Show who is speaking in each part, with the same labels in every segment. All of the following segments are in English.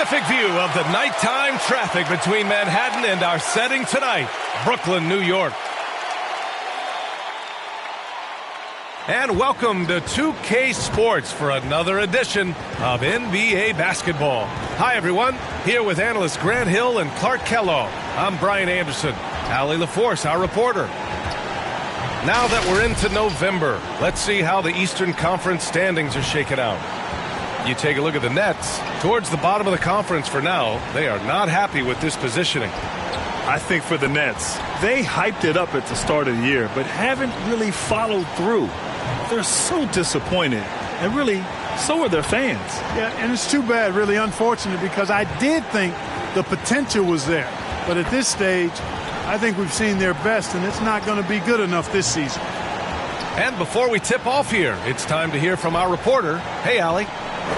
Speaker 1: terrific view of the nighttime traffic between Manhattan and our setting tonight, Brooklyn, New York. And welcome to 2K Sports for another edition of NBA basketball. Hi, everyone. Here with analysts Grant Hill and Clark Kellogg. I'm Brian Anderson. Allie LaForce, our reporter. Now that we're into November, let's see how the Eastern Conference standings are shaking out. You take a look at the Nets. Towards the bottom of the conference for now, they are not happy with this positioning.
Speaker 2: I think for the Nets, they hyped it up at the start of the year, but haven't really followed through. They're so disappointed, and really, so are their fans.
Speaker 3: Yeah, and it's too bad, really unfortunate, because I did think the potential was there. But at this stage, I think we've seen their best, and it's not going to be good enough this season.
Speaker 1: And before we tip off here, it's time to hear from our reporter. Hey, Allie.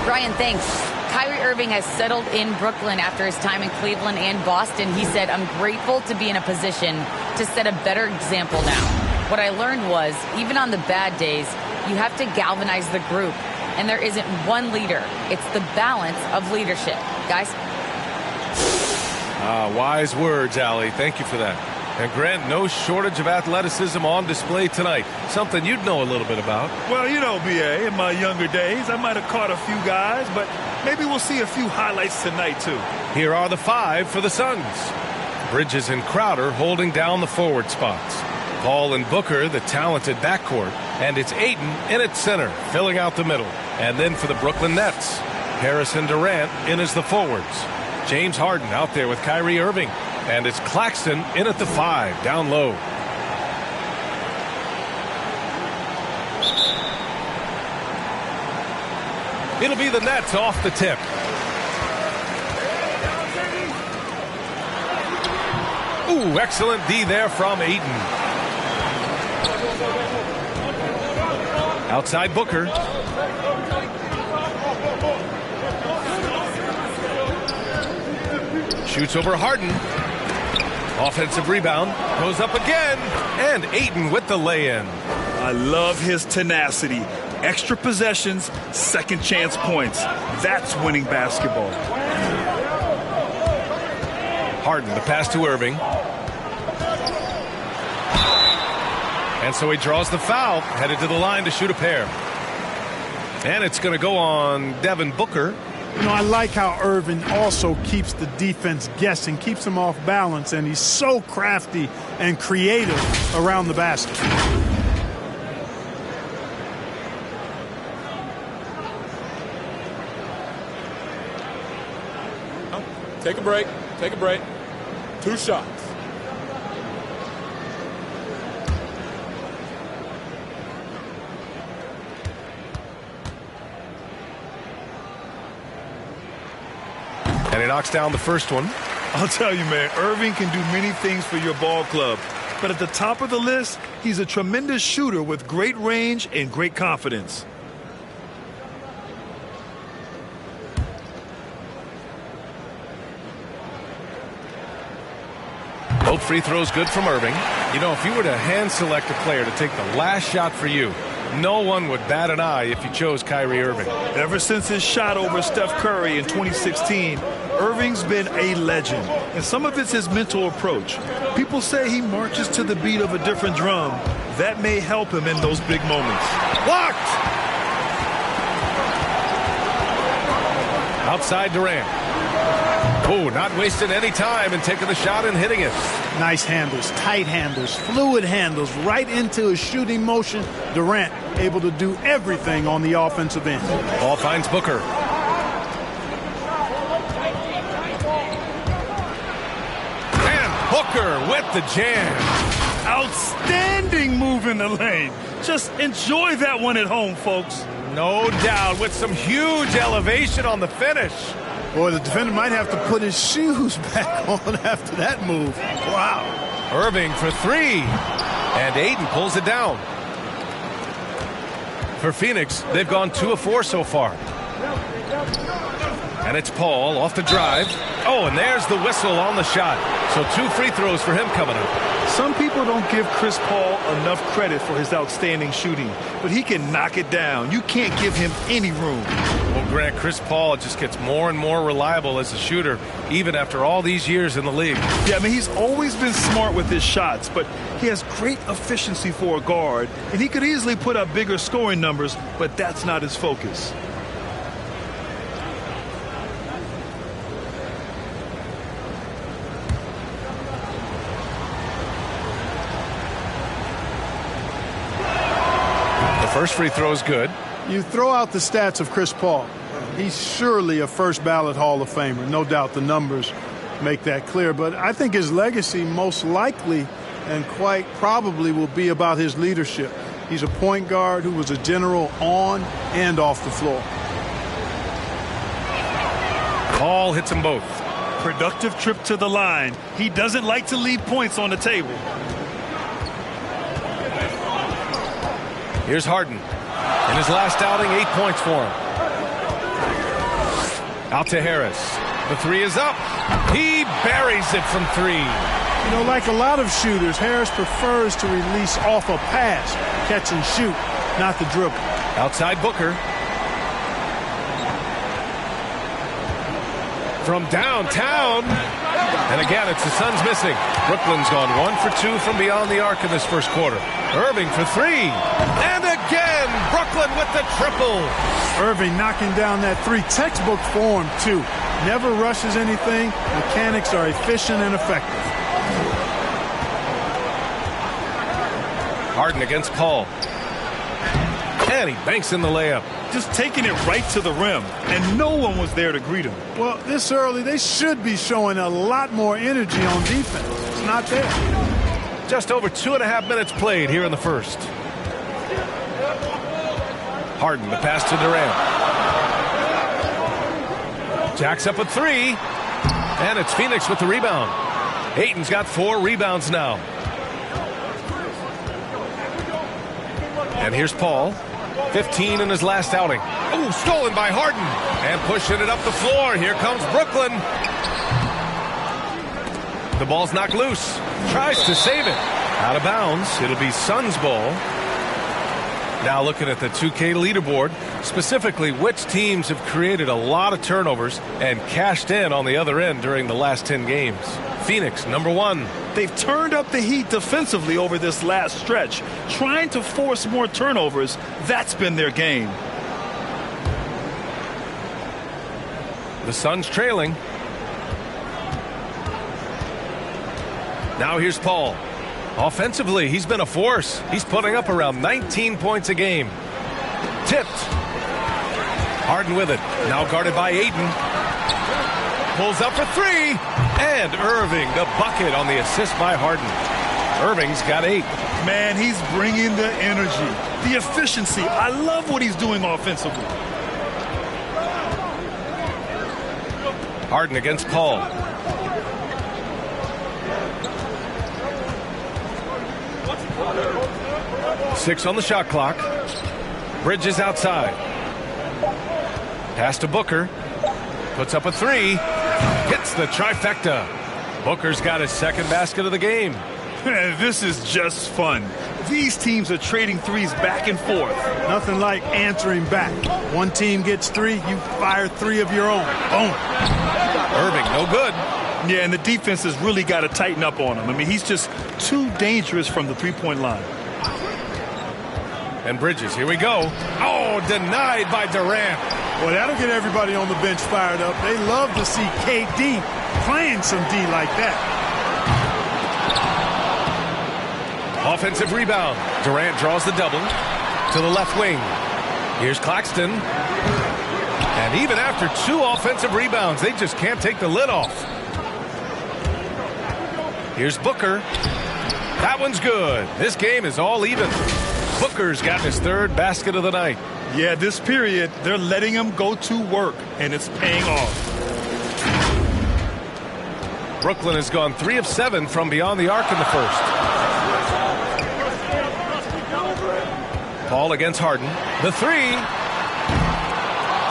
Speaker 4: Brian, thanks. Kyrie Irving has settled in Brooklyn after his time in Cleveland and Boston. He said, "I'm grateful to be in a position to set a better example now. What I learned was, even on the bad days, you have to galvanize the group. And there isn't one leader. It's the balance of leadership." Guys?
Speaker 1: Wise words, Allie. Thank you for that. And Grant, no shortage of athleticism on display tonight. Something you'd know a little bit about.
Speaker 2: Well, you know, B.A., in my younger days, I might have caught a few guys, but maybe we'll see a few highlights tonight, too.
Speaker 1: Here are the five for the Suns. Bridges and Crowder holding down the forward spots. Paul and Booker, the talented backcourt. And it's Ayton in at center, filling out the middle. And then for the Brooklyn Nets, Harris and Durant in as the forwards. James Harden out there with Kyrie Irving. And it's Claxton in at the 5, down low. It'll be the Nets off the tip. Ooh, excellent D there from Ayton. Outside Booker. Shoots over Harden. Offensive rebound. Goes up again. And Ayton with the lay-in.
Speaker 2: I love his tenacity. Extra possessions, second chance points. That's winning basketball.
Speaker 1: Harden, the pass to Irving. And so he draws the foul, headed to the line to shoot a pair. And it's going to go on Devin Booker.
Speaker 3: You know, I like how Irving also keeps the defense guessing, keeps them off balance, and he's so crafty and creative around the basket.
Speaker 5: Take a break. Take a break. 2 shots.
Speaker 1: And he knocks down the first one.
Speaker 2: I'll tell you, man, Irving can do many things for your ball club. But at the top of the list, he's a tremendous shooter with great range and great confidence.
Speaker 1: Both free throws good from Irving. You know, if you were to hand select a player to take the last shot for you, no one would bat an eye if you chose Kyrie Irving.
Speaker 2: Ever since his shot over Steph Curry in 2016, Irving's been a legend. And some of it's his mental approach. People say he marches to the beat of a different drum. That may help him in those big moments.
Speaker 1: Blocked! Outside Durant. Oh, not wasting any time and taking the shot and hitting it.
Speaker 3: Nice handles, tight handles, fluid handles, right into his shooting motion. Durant able to do everything on the offensive end.
Speaker 1: Ball finds Booker. And Booker with the jam.
Speaker 2: Outstanding move in the lane. Just enjoy that one at home, folks.
Speaker 1: No doubt, with some huge elevation on the finish.
Speaker 3: Boy, the defender might have to put his shoes back on after that move. Wow.
Speaker 1: Irving for 3. And Ayton pulls it down. For Phoenix, they've gone 2 of 4 so far. And it's Paul off the drive. Oh, and there's the whistle on the shot. So 2 free throws for him coming up.
Speaker 2: Some people don't give Chris Paul enough credit for his outstanding shooting, but he can knock it down. You can't give him any room.
Speaker 1: Well, Grant, Chris Paul just gets more and more reliable as a shooter, even after all these years in the league.
Speaker 2: Yeah, I mean, he's always been smart with his shots, but he has great efficiency for a guard, and he could easily put up bigger scoring numbers, but that's not his focus.
Speaker 1: First free throw is good.
Speaker 3: You throw out the stats of Chris Paul. He's surely a first ballot Hall of Famer. No doubt the numbers make that clear. But I think his legacy most likely and quite probably will be about his leadership. He's a point guard who was a general on and off the floor.
Speaker 1: Paul hits them both.
Speaker 2: Productive trip to the line. He doesn't like to leave points on the table.
Speaker 1: Here's Harden. In his last outing, 8 points for him. Out to Harris. The 3 is up. He buries it from 3.
Speaker 3: You know, like a lot of shooters, Harris prefers to release off a pass, catch and shoot, not the dribble.
Speaker 1: Outside Booker. From downtown. And again, it's the Suns missing. Brooklyn's gone 1 for 2 from beyond the arc in this first quarter. Irving for 3. And again, Brooklyn with the triple.
Speaker 3: Irving knocking down that 3. Textbook form, too. Never rushes anything. Mechanics are efficient and effective.
Speaker 1: Harden against Paul. And he banks in the layup.
Speaker 2: Just taking it right to the rim, and no one was there to greet him.
Speaker 3: Well, this early, they should be showing a lot more energy on defense. It's not there.
Speaker 1: Just over 2.5 minutes played here in the first. Harden, the pass to Durant. Jacks up a 3. And it's Phoenix with the rebound. Ayton's got 4 rebounds now. And here's Paul. 15 in his last outing. Oh, stolen by Harden. And pushing it up the floor. Here comes Brooklyn. The ball's knocked loose. Tries to save it. Out of bounds. It'll be Suns ball. Now looking at the 2K leaderboard, specifically which teams have created a lot of turnovers and cashed in on the other end during the last 10 games. Phoenix, number 1.
Speaker 2: They've turned up the heat defensively over this last stretch, trying to force more turnovers. That's been their game.
Speaker 1: The Suns trailing. Now here's Paul. Offensively, he's been a force. He's putting up around 19 points a game. Tipped. Harden with it. Now guarded by Ayton. Pulls up for 3. And Irving, the bucket on the assist by Harden. Irving's got 8.
Speaker 2: Man, he's bringing the energy, the efficiency. I love what he's doing offensively.
Speaker 1: Harden against Paul. Six on the shot clock. Bridges outside. Pass to Booker. Puts up a 3. Hits the trifecta. Booker's got his second basket of the game.
Speaker 2: This is just fun. These teams are trading threes back and forth.
Speaker 3: Nothing like answering back. One team gets 3, you fire 3 of your own. Boom.
Speaker 1: Irving, no good.
Speaker 2: Yeah, and the defense has really got to tighten up on him. I mean, he's just too dangerous from the three-point line.
Speaker 1: And Bridges, here we go. Oh, denied by Durant.
Speaker 3: Well, that'll get everybody on the bench fired up. They love to see KD playing some D like that.
Speaker 1: Offensive rebound. Durant draws the double to the left wing. Here's Claxton. And even after 2 offensive rebounds, they just can't take the lid off. Here's Booker. That one's good. This game is all even. Booker's got his 3rd basket of the night.
Speaker 2: Yeah, this period, they're letting him go to work, and it's paying off.
Speaker 1: Brooklyn has gone 3 of 7 from beyond the arc in the first. Paul against Harden. The 3.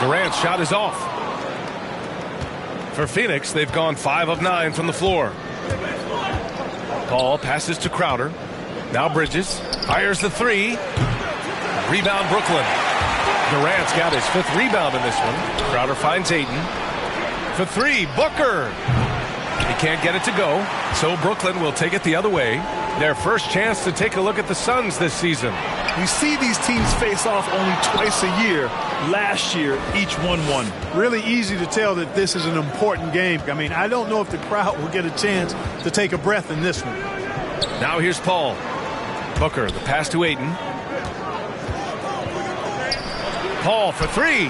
Speaker 1: Durant's shot is off. For Phoenix, they've gone 5 of 9 from the floor. Paul passes to Crowder. Now Bridges fires the 3. Rebound Brooklyn. Durant's got his 5th rebound in this one. Crowder finds Ayton. For 3, Booker. He can't get it to go, so Brooklyn will take it the other way. Their first chance to take a look at the Suns this season.
Speaker 2: We see these teams face off only twice a year. Last year, each won.
Speaker 3: Really easy to tell that this is an important game. I mean, I don't know if the crowd will get a chance to take a breath in this one.
Speaker 1: Now here's Paul. Booker, the pass to Ayton. Paul for 3.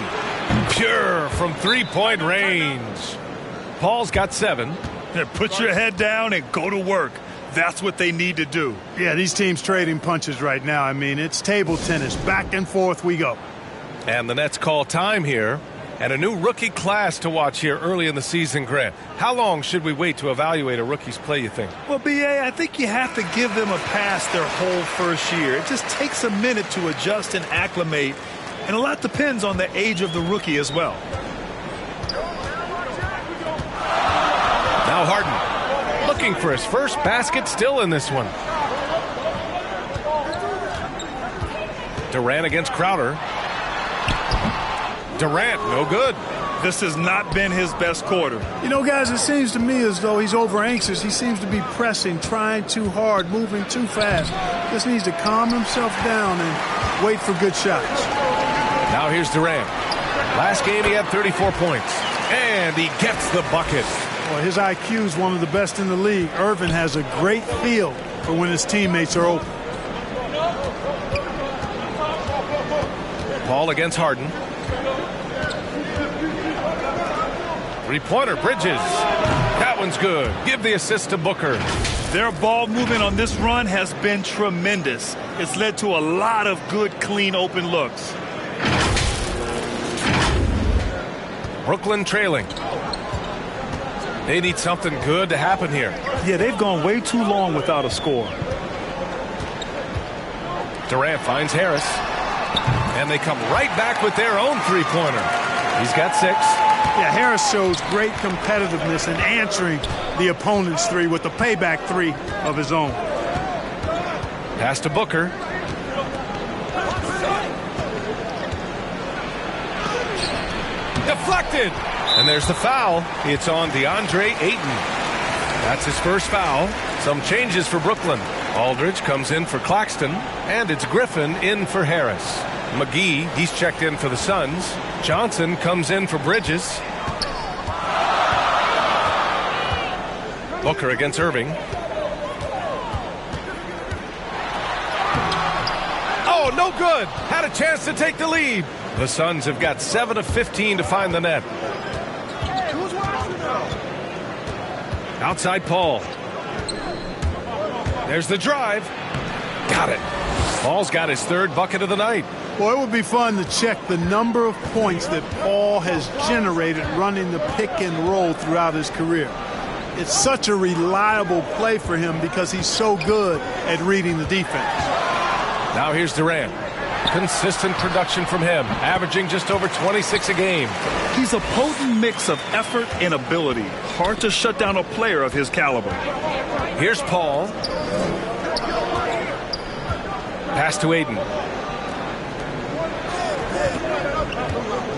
Speaker 1: Pure from 3-point range. Paul's got 7.
Speaker 2: Put your head down and go to work. That's what they need to do.
Speaker 3: Yeah, these teams trading punches right now. I mean, it's table tennis. Back and forth we go.
Speaker 1: And the Nets call time here. And a new rookie class to watch here early in the season, Grant. How long should we wait to evaluate a rookie's play, you think?
Speaker 2: Well, B.A., I think you have to give them a pass their whole first year. It just takes a minute to adjust and acclimate. And a lot depends on the age of the rookie as well.
Speaker 1: Now Harden, looking for his first basket, still in this one. Durant against Crowder. Durant, no good.
Speaker 2: This has not been his best quarter.
Speaker 3: You know, guys, it seems to me as though he's over anxious. He seems to be pressing, trying too hard, moving too fast. Just needs to calm himself down and wait for good shots.
Speaker 1: Now here's Durant. Last game he had 34 points. And he gets the bucket.
Speaker 3: Well, his IQ is one of the best in the league. Irving has a great feel for when his teammates are open.
Speaker 1: Paul against Harden. Three-pointer, Bridges. That one's good. Give the assist to Booker.
Speaker 2: Their ball movement on this run has been tremendous. It's led to a lot of good, clean, open looks.
Speaker 1: Brooklyn trailing. They need something good to happen here.
Speaker 2: Yeah, they've gone way too long without a score.
Speaker 1: Durant finds Harris. And they come right back with their own three-pointer. He's got 6.
Speaker 3: Yeah, Harris shows great competitiveness in answering the opponent's 3 with the payback 3 of his own.
Speaker 1: Pass to Booker. Deflected. And there's the foul. It's on Deandre Ayton. That's his first foul. Some changes for Brooklyn. Aldridge comes in for Claxton. And it's Griffin in for Harris. McGee, he's checked in for the Suns. Johnson comes in for Bridges. Booker against Irving. Oh, no good. Had a chance to take the lead. The Suns have got 7 of 15 to find the net. Outside Paul. There's the drive. Got it. Paul's got his 3rd bucket of the night.
Speaker 3: Well, it would be fun to check the number of points that Paul has generated running the pick and roll throughout his career. It's such a reliable play for him because he's so good at reading the defense.
Speaker 1: Now here's Durant. Consistent production from him, averaging just over 26 a game.
Speaker 2: He's a potent mix of effort and ability. Hard to shut down a player of his caliber.
Speaker 1: Here's Paul. Pass to Ayton.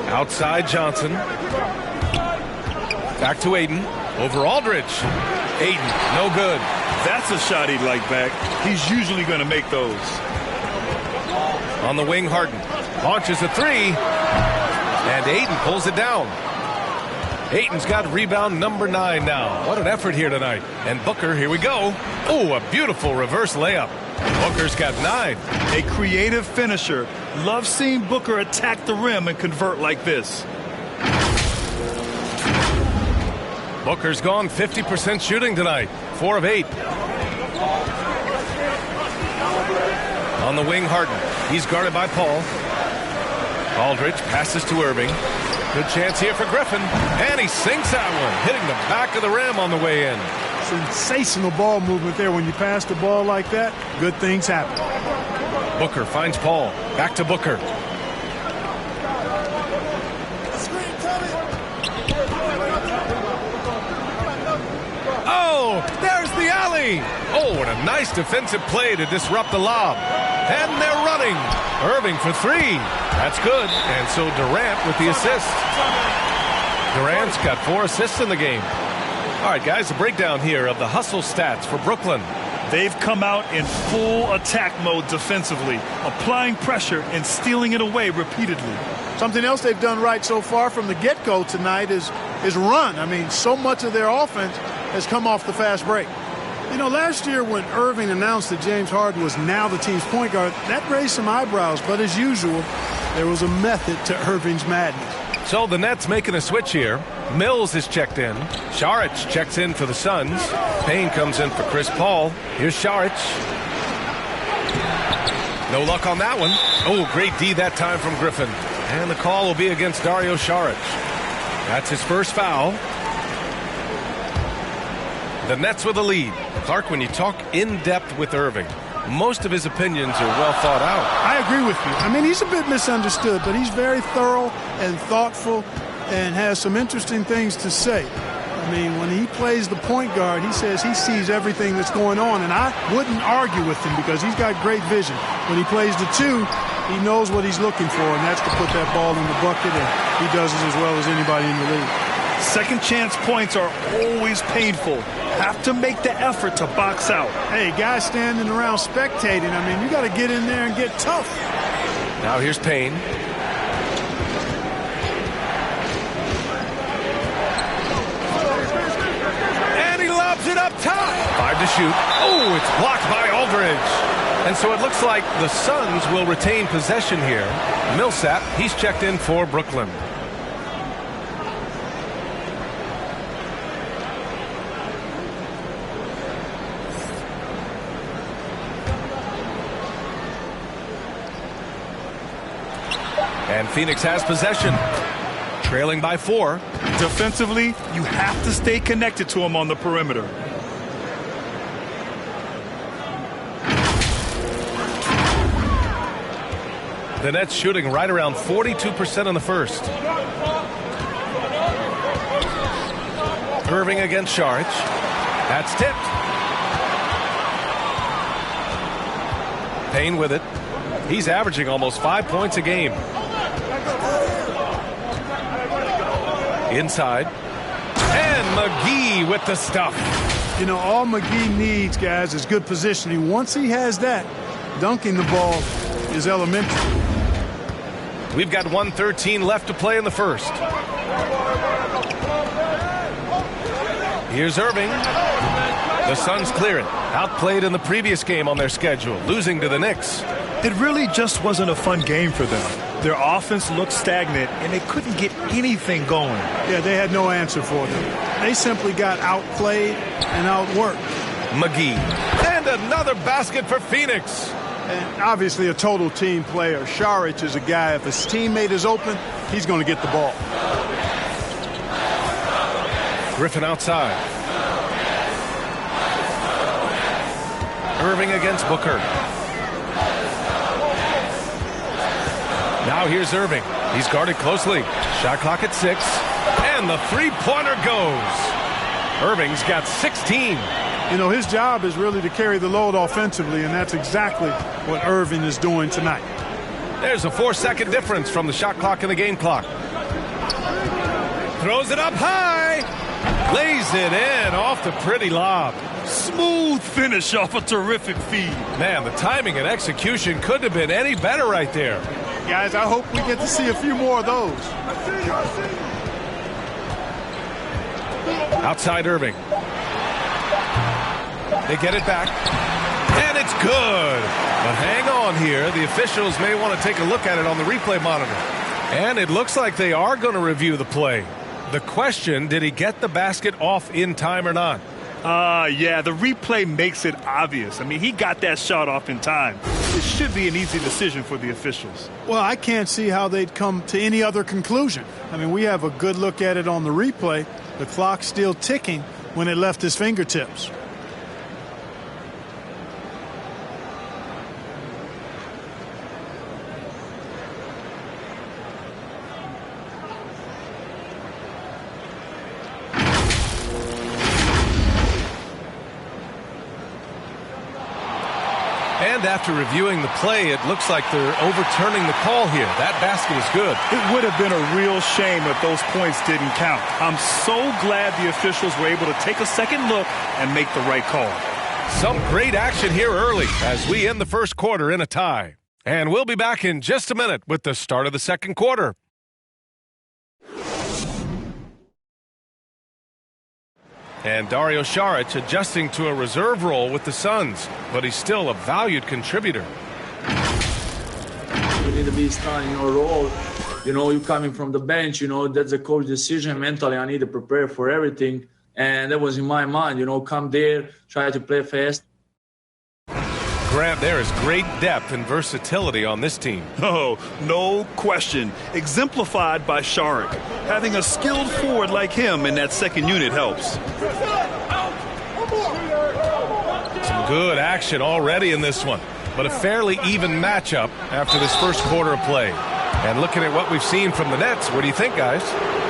Speaker 1: Outside Johnson. Back to Ayton. Over Aldridge. Ayton, no good.
Speaker 2: That's a shot he'd like back. He's usually going to make those.
Speaker 1: On the wing, Harden launches a 3. And Ayton pulls it down. Ayton's got rebound number 9 now. What an effort here tonight. And Booker, here we go. Oh, a beautiful reverse layup. Booker's got 9.
Speaker 2: A creative finisher. Love seeing Booker attack the rim and convert like this.
Speaker 1: Booker's gone 50% shooting tonight. 4 of 8. On the wing, Harden. He's guarded by Paul. Aldridge passes to Irving. Good chance here for Griffin. And he sinks that one, hitting the back of the rim on the way in.
Speaker 3: Sensational ball movement there. When you pass the ball like that, good things happen.
Speaker 1: Booker finds Paul. Back to Booker. Oh, there's the alley. Oh, what a nice defensive play to disrupt the lob. And they're running. Irving for three. That's good. And so Durant with the assist. Durant's got 4 assists in the game. All right, guys, a breakdown here of the hustle stats for Brooklyn.
Speaker 2: They've come out in full attack mode defensively, applying pressure and stealing it away repeatedly.
Speaker 3: Something else they've done right so far from the get-go tonight is run. I mean, so much of their offense has come off the fast break. You know, last year when Irving announced that James Harden was now the team's point guard, that raised some eyebrows. But as usual, there was a method to Irving's madness.
Speaker 1: So the Nets making a switch here. Mills is checked in. Saric checks in for the Suns. Payne comes in for Chris Paul. Here's Saric. No luck on that one. Oh, great D that time from Griffin. And the call will be against Dario Saric. That's his first foul. The Nets with a lead. Clark, when you talk in depth with Irving, most of his opinions are well thought out.
Speaker 3: I agree with you. I mean, he's a bit misunderstood, but he's very thorough and thoughtful and has some interesting things to say. I mean, when he plays the point guard, he says he sees everything that's going on, and I wouldn't argue with him because he's got great vision. When he plays the 2, he knows what he's looking for, and that's to put that ball in the bucket, and he does it as well as anybody in the league.
Speaker 2: Second chance points are always painful. Have to make the effort to box out.
Speaker 3: Hey, guys standing around spectating, I mean, you got to get in there and get tough.
Speaker 1: Now here's Payne. And he lobs it up top. 5 to shoot. Oh, it's blocked by Aldridge. And so it looks like the Suns will retain possession here. Millsap, he's checked in for Brooklyn. And Phoenix has possession, trailing by 4.
Speaker 2: Defensively, you have to stay connected to him on the perimeter.
Speaker 1: The Nets shooting right around 42% in the first. Irving against Saric. That's tipped. Payne with it. He's averaging almost 5 points a game. Inside. And McGee with the stuff.
Speaker 3: You know, all McGee needs, guys, is good positioning. Once he has that, dunking the ball is elementary.
Speaker 1: We've got 1:13 left to play in the first. Here's Irving. The Suns clear it. Outplayed in the previous game on their schedule, losing to the Knicks.
Speaker 2: It really just wasn't a fun game for them. Their offense looked stagnant, and they couldn't get anything going.
Speaker 3: Yeah, they had no answer for them. They simply got outplayed and outworked.
Speaker 1: McGee. And another basket for Phoenix.
Speaker 3: And obviously a total team player. Saric is a guy, if his teammate is open, he's going to get the ball.
Speaker 1: Griffin outside. Irving against Booker. Now here's Irving. He's guarded closely. Shot clock at 6. And the three-pointer goes. Irving's got 16.
Speaker 3: You know, his job is really to carry the load offensively, and that's exactly what Irving is doing tonight.
Speaker 1: There's a 4-second difference from the shot clock and the game clock. Throws it up high. Lays it in off the pretty lob.
Speaker 2: Smooth finish off a terrific feed.
Speaker 1: Man, the timing and execution couldn't have been any better right there.
Speaker 3: Guys, I hope we get to see a few more of those.
Speaker 1: Outside Irving. They get it back. And it's good. But hang on here. The officials may want to take a look at it on the replay monitor. And it looks like they are going to review the play. The question, did he get the basket off in time or not?
Speaker 2: Yeah, the replay makes it obvious. I mean, he got that shot off in time. It should be an easy decision for the officials.
Speaker 3: Well, I can't see how they'd come to any other conclusion. I mean, we have a good look at it on the replay. The clock's still ticking when it left his fingertips.
Speaker 1: And after reviewing the play, it looks like they're overturning the call here. That basket is good.
Speaker 2: It would have been a real shame if those points didn't count. I'm so glad the officials were able to take a second look and make the right call.
Speaker 1: Some great action here early as we end the first quarter in a tie. And we'll be back in just a minute with the start of the second quarter. And Dario Saric adjusting to a reserve role with the Suns, but he's still a valued contributor.
Speaker 6: You need to be starting your role. You know, you coming from the bench, you know, that's a coach decision. Mentally, I need to prepare for everything. And that was in my mind, you know, come there, try to play fast.
Speaker 1: Grant, there is great depth and versatility on this team.
Speaker 2: Oh, no question. Exemplified by Saric. Having a skilled forward like him in that second unit helps.
Speaker 1: Some good action already in this one, but a fairly even matchup after this first quarter of play. And looking at what we've seen from the Nets, what do you think, guys?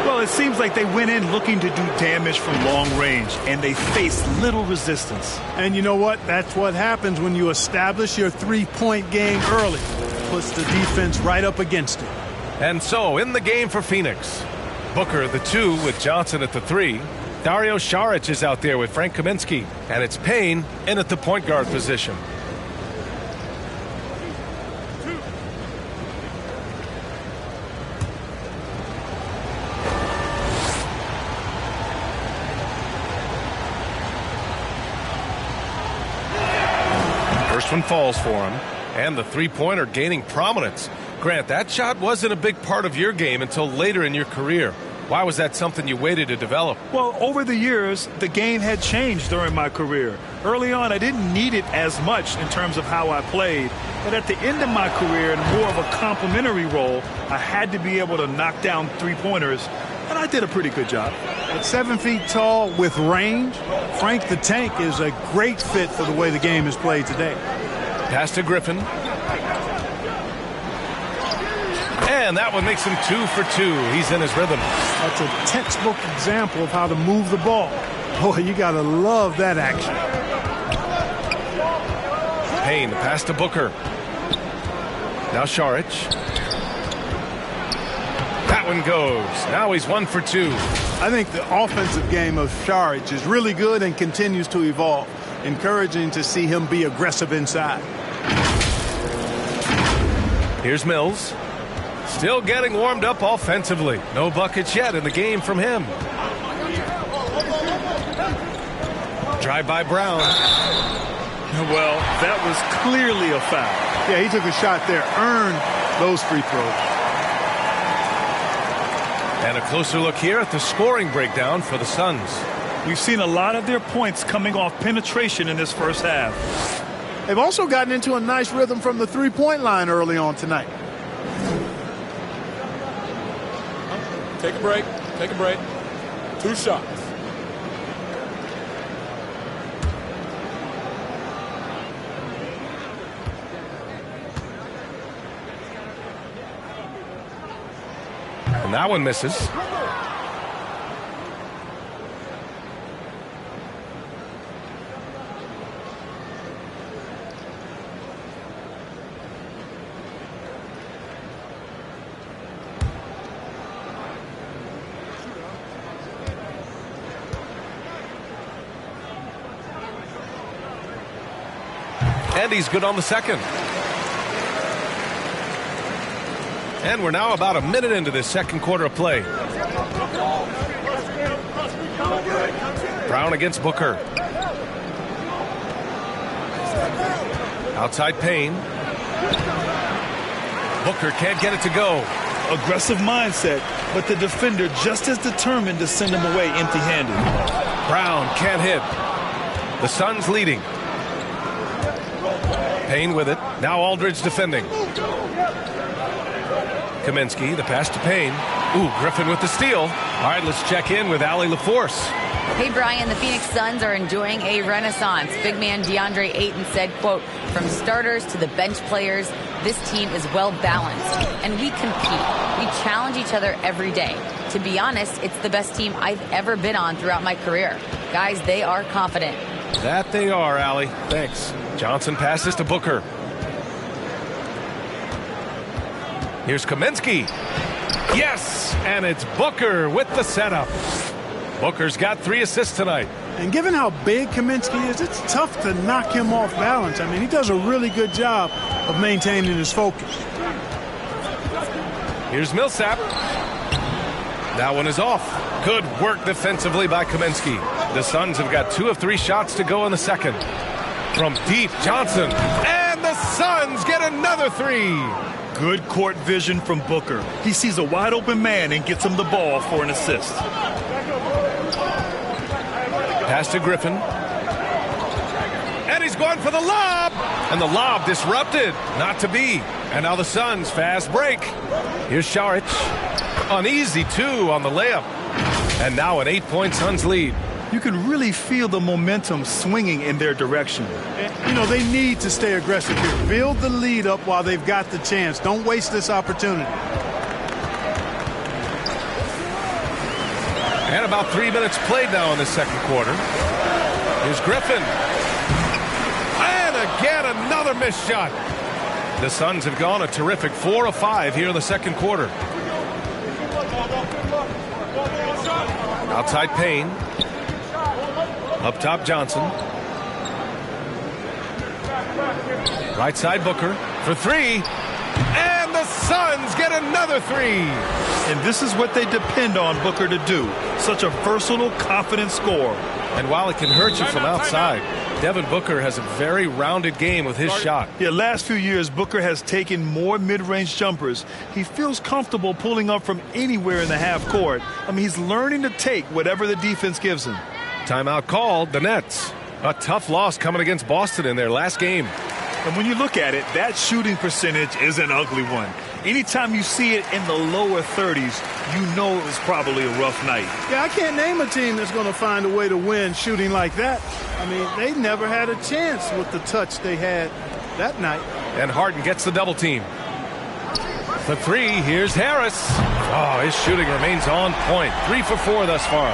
Speaker 2: Well, it seems like they went in looking to do damage from long range, and they faced little resistance.
Speaker 3: And you know what? That's what happens when you establish your three-point game early. Puts the defense right up against it.
Speaker 1: And so, in the game for Phoenix, Booker the 2 with Johnson at the 3. Dario Saric is out there with Frank Kaminsky, and it's Payne in at the point guard position. First one falls for him, and the three-pointer gaining prominence. Grant, that shot wasn't a big part of your game until later in your career. Why was that something you waited to develop?
Speaker 2: Well, over the years, the game had changed during my career. Early on, I didn't need it as much in terms of how I played. But at the end of my career, in more of a complementary role, I had to be able to knock down three-pointers, and I did a pretty good job.
Speaker 3: At 7 feet tall with range, Frank the Tank is a great fit for the way the game is played today.
Speaker 1: Pass to Griffin. And that one makes him 2 for 2. He's in his rhythm.
Speaker 3: That's a textbook example of how to move the ball. Boy, you got to love that action.
Speaker 1: Payne, the pass to Booker. Now Saric. That one goes. Now he's 1 for 2.
Speaker 3: I think the offensive game of Saric is really good and continues to evolve. Encouraging to see him be aggressive inside.
Speaker 1: Here's Mills. Still getting warmed up offensively. No buckets yet in the game from him. Drive by Brown.
Speaker 2: Well, that was clearly a foul.
Speaker 3: Yeah, he took a shot there. Earned those free throws.
Speaker 1: And a closer look here at the scoring breakdown for the Suns.
Speaker 2: We've seen a lot of their points coming off penetration in this first half.
Speaker 3: They've also gotten into a nice rhythm from the three-point line early on tonight.
Speaker 5: Take a break. Take a break. 2 shots.
Speaker 1: And that one misses. And he's good on the second. And we're now about a minute into this second quarter of play. Brown against Booker. Outside Payne. Booker can't get it to go.
Speaker 2: Aggressive mindset, but the defender just as determined to send him away empty-handed.
Speaker 1: Brown can't hit. The Suns leading. Payne with it. Now Aldridge defending. Kaminsky, the pass to Payne. Ooh, Griffin with the steal. All right, let's check in with Allie LaForce.
Speaker 4: Hey, Brian, the Phoenix Suns are enjoying a renaissance. Big man Deandre Ayton said, quote, from starters to the bench players, this team is well balanced, and we compete. We challenge each other every day. To be honest, it's the best team I've ever been on throughout my career. Guys, they are confident.
Speaker 1: That they are, Allie. Thanks. Johnson passes to Booker. Here's Kaminsky. Yes, and it's Booker with the setup. Booker's got 3 assists tonight.
Speaker 3: And given how big Kaminsky is, it's tough to knock him off balance. I mean, he does a really good job of maintaining his focus.
Speaker 1: Here's Millsap. That one is off. Good work defensively by Kaminsky. The Suns have got 2 of 3 shots to go in the second. From deep, Johnson. And the Suns get another 3.
Speaker 2: Good court vision from Booker. He sees a wide open man and gets him the ball for an assist.
Speaker 1: Pass to Griffin. And he's going for the lob. And the lob disrupted. Not to be. And now the Suns fast break. Here's Šarić. An easy 2 on the layup. And now an 8-point Suns lead.
Speaker 2: You can really feel the momentum swinging in their direction.
Speaker 3: You know, they need to stay aggressive here. Build the lead up while they've got the chance. Don't waste this opportunity.
Speaker 1: And about 3 minutes played now in the second quarter. Here's Griffin. And again, another missed shot. The Suns have gone a terrific 4 of 5 here in the second quarter. Outside Payne. Up top Johnson. Right side Booker for 3. And the Suns get another 3.
Speaker 2: And this is what they depend on Booker to do. Such a versatile, confident scorer.
Speaker 1: And while it can hurt you from outside, Devin Booker has a very rounded game with his shot.
Speaker 2: Yeah, last few years, Booker has taken more mid-range jumpers. He feels comfortable pulling up from anywhere in the half court. I mean, he's learning to take whatever the defense gives him.
Speaker 1: Timeout called, the Nets. A tough loss coming against Boston in their last game.
Speaker 2: And when you look at it, that shooting percentage is an ugly one. Anytime you see it in the lower 30s, you know it was probably a rough night.
Speaker 3: Yeah, I can't name a team that's going to find a way to win shooting like that. I mean, they never had a chance with the touch they had that night.
Speaker 1: And Harden gets the double team. For 3, here's Harris. Oh, his shooting remains on point. 3 for 4 thus far.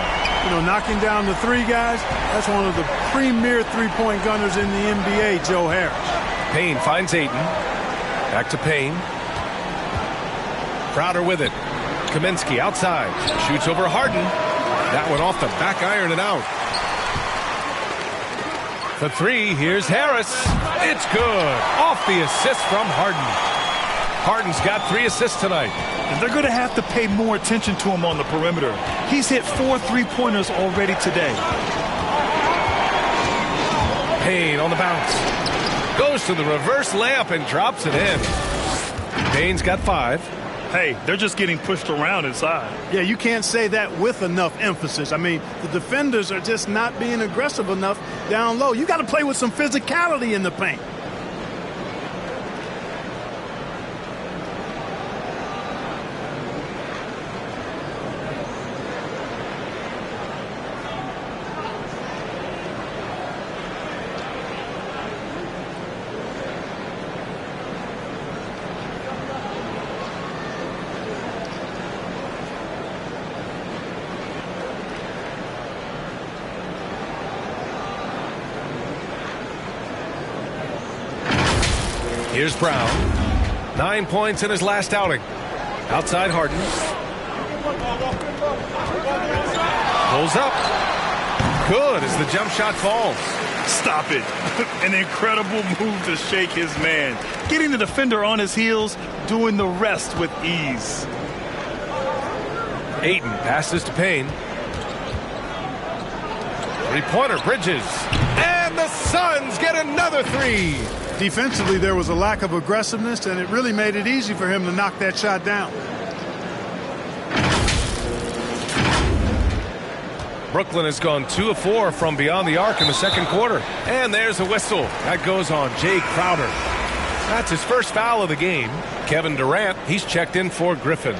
Speaker 3: You know, knocking down the 3 guys, that's one of the premier three-point gunners in the NBA, Joe Harris.
Speaker 1: Payne finds Ayton. Back to Payne. Crowder with it. Kaminsky outside. Shoots over Harden. That one off the back iron and out. For 3, here's Harris. It's good. Off the assist from Harden. Harden's got 3 assists tonight.
Speaker 2: And they're going to have to pay more attention to him on the perimeter. He's hit 4 3-pointers already today.
Speaker 1: Payne on the bounce. Goes to the reverse layup and drops it in. Payne's got 5.
Speaker 2: Hey, they're just getting pushed around inside.
Speaker 3: Yeah, you can't say that with enough emphasis. I mean, the defenders are just not being aggressive enough down low. You got to play with some physicality in the paint.
Speaker 1: Here's Brown. 9 points in his last outing. Outside Harden. Pulls up. Good as the jump shot falls.
Speaker 2: Stop it. An incredible move to shake his man. Getting the defender on his heels, doing the rest with ease.
Speaker 1: Ayton passes to Payne. 3-pointer, Bridges. And the Suns get another 3.
Speaker 3: Defensively, there was a lack of aggressiveness, and it really made it easy for him to knock that shot down.
Speaker 1: Brooklyn has gone 2 of 4 from beyond the arc in the second quarter. And there's a whistle. That goes on Jay Crowder. That's his first foul of the game. Kevin Durant, he's checked in for Griffin.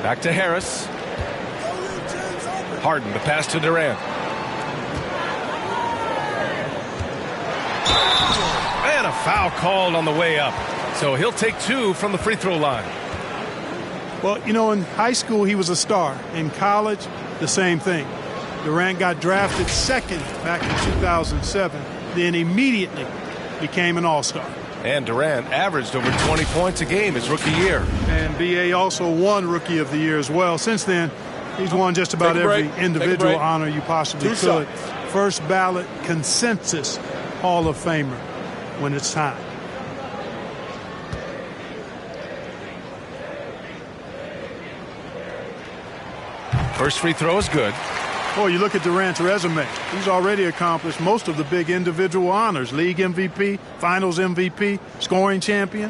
Speaker 1: Back to Harris. Harden, the pass to Durant. And a foul called on the way up. So he'll take 2 from the free throw line.
Speaker 3: Well, you know, in high school, he was a star. In college, the same thing. Durant got drafted second back in 2007, then immediately became an all-star.
Speaker 1: And Durant averaged over 20 points a game his rookie year.
Speaker 3: And B.A. also won Rookie of the Year as well. Since then, he's won just about every individual honor you possibly could. First ballot consensus Hall of Famer when it's time.
Speaker 1: First free throw is good.
Speaker 3: Boy, you look at Durant's resume. He's already accomplished most of the big individual honors. League MVP, Finals MVP, scoring champion.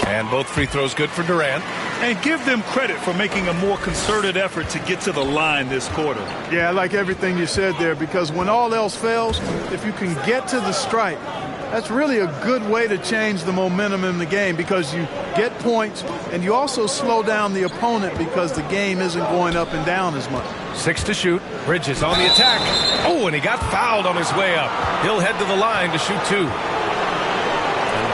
Speaker 1: And both free throws good for Durant.
Speaker 2: And give them credit for making a more concerted effort to get to the line this quarter.
Speaker 3: Yeah, I like everything you said there, because when all else fails, if you can get to the stripe, that's really a good way to change the momentum in the game, because you get points and you also slow down the opponent because the game isn't going up and down as much.
Speaker 1: 6 to shoot. Bridges on the attack. Oh, and he got fouled on his way up. He'll head to the line to shoot 2. And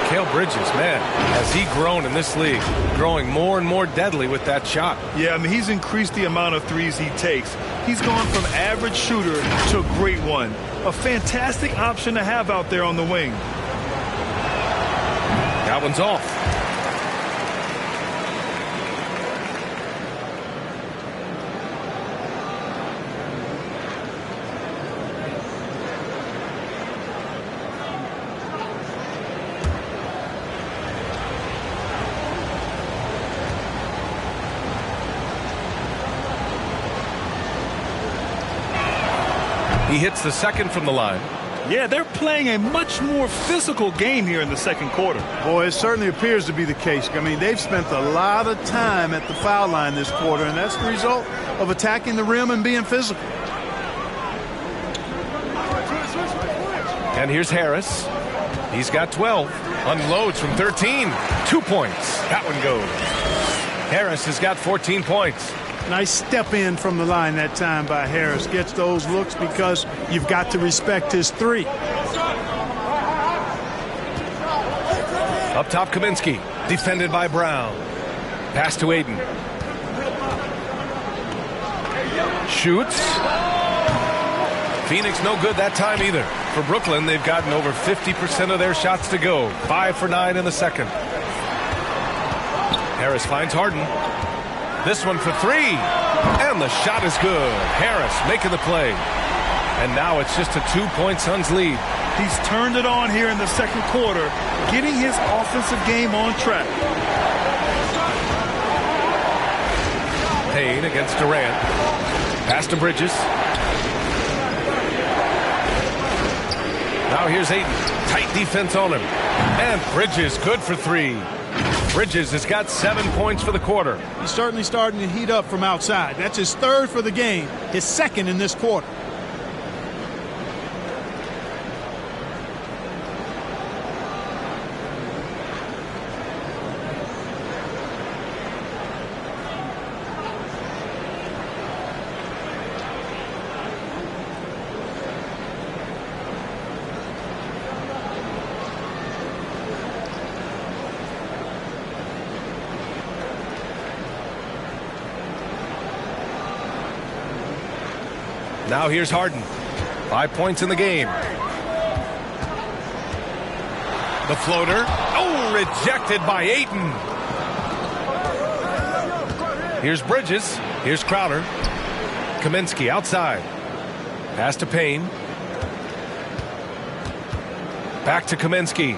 Speaker 1: Mikal Bridges, man, has he grown in this league, growing more and more deadly with that shot.
Speaker 2: Yeah, I mean, he's increased the amount of threes he takes. He's gone from average shooter to a great one. A fantastic option to have out there on the wing.
Speaker 1: That one's off. He hits the second from the line.
Speaker 2: Yeah, they're playing a much more physical game here in the second quarter.
Speaker 3: Boy, it certainly appears to be the case. I mean, they've spent a lot of time at the foul line this quarter, and that's the result of attacking the rim and being physical.
Speaker 1: And here's Harris. He's got 12. Unloads from 13. 2 points. That one goes. Harris has got 14 points.
Speaker 3: Nice step in from the line that time by Harris. Gets those looks because you've got to respect his three.
Speaker 1: Up top, Kaminsky. Defended by Brown. Pass to Ayton. Shoots. Phoenix no good that time either. For Brooklyn, they've gotten over 50% of their shots to go. 5 for 9 in the second. Harris finds Harden. This one for 3. And the shot is good. Harris making the play. And now it's just a 2-point Suns lead.
Speaker 2: He's turned it on here in the second quarter, getting his offensive game on track.
Speaker 1: Payne against Durant. Pass to Bridges. Now here's Ayton. Tight defense on him. And Bridges good for 3. Bridges has got 7 points for the quarter.
Speaker 3: He's certainly starting to heat up from outside. That's his third for the game, his second in this quarter.
Speaker 1: Now here's Harden. 5 points in the game. The floater. Oh, rejected by Ayton. Here's Bridges. Here's Crowder. Kaminsky outside. Pass to Payne. Back to Kaminsky.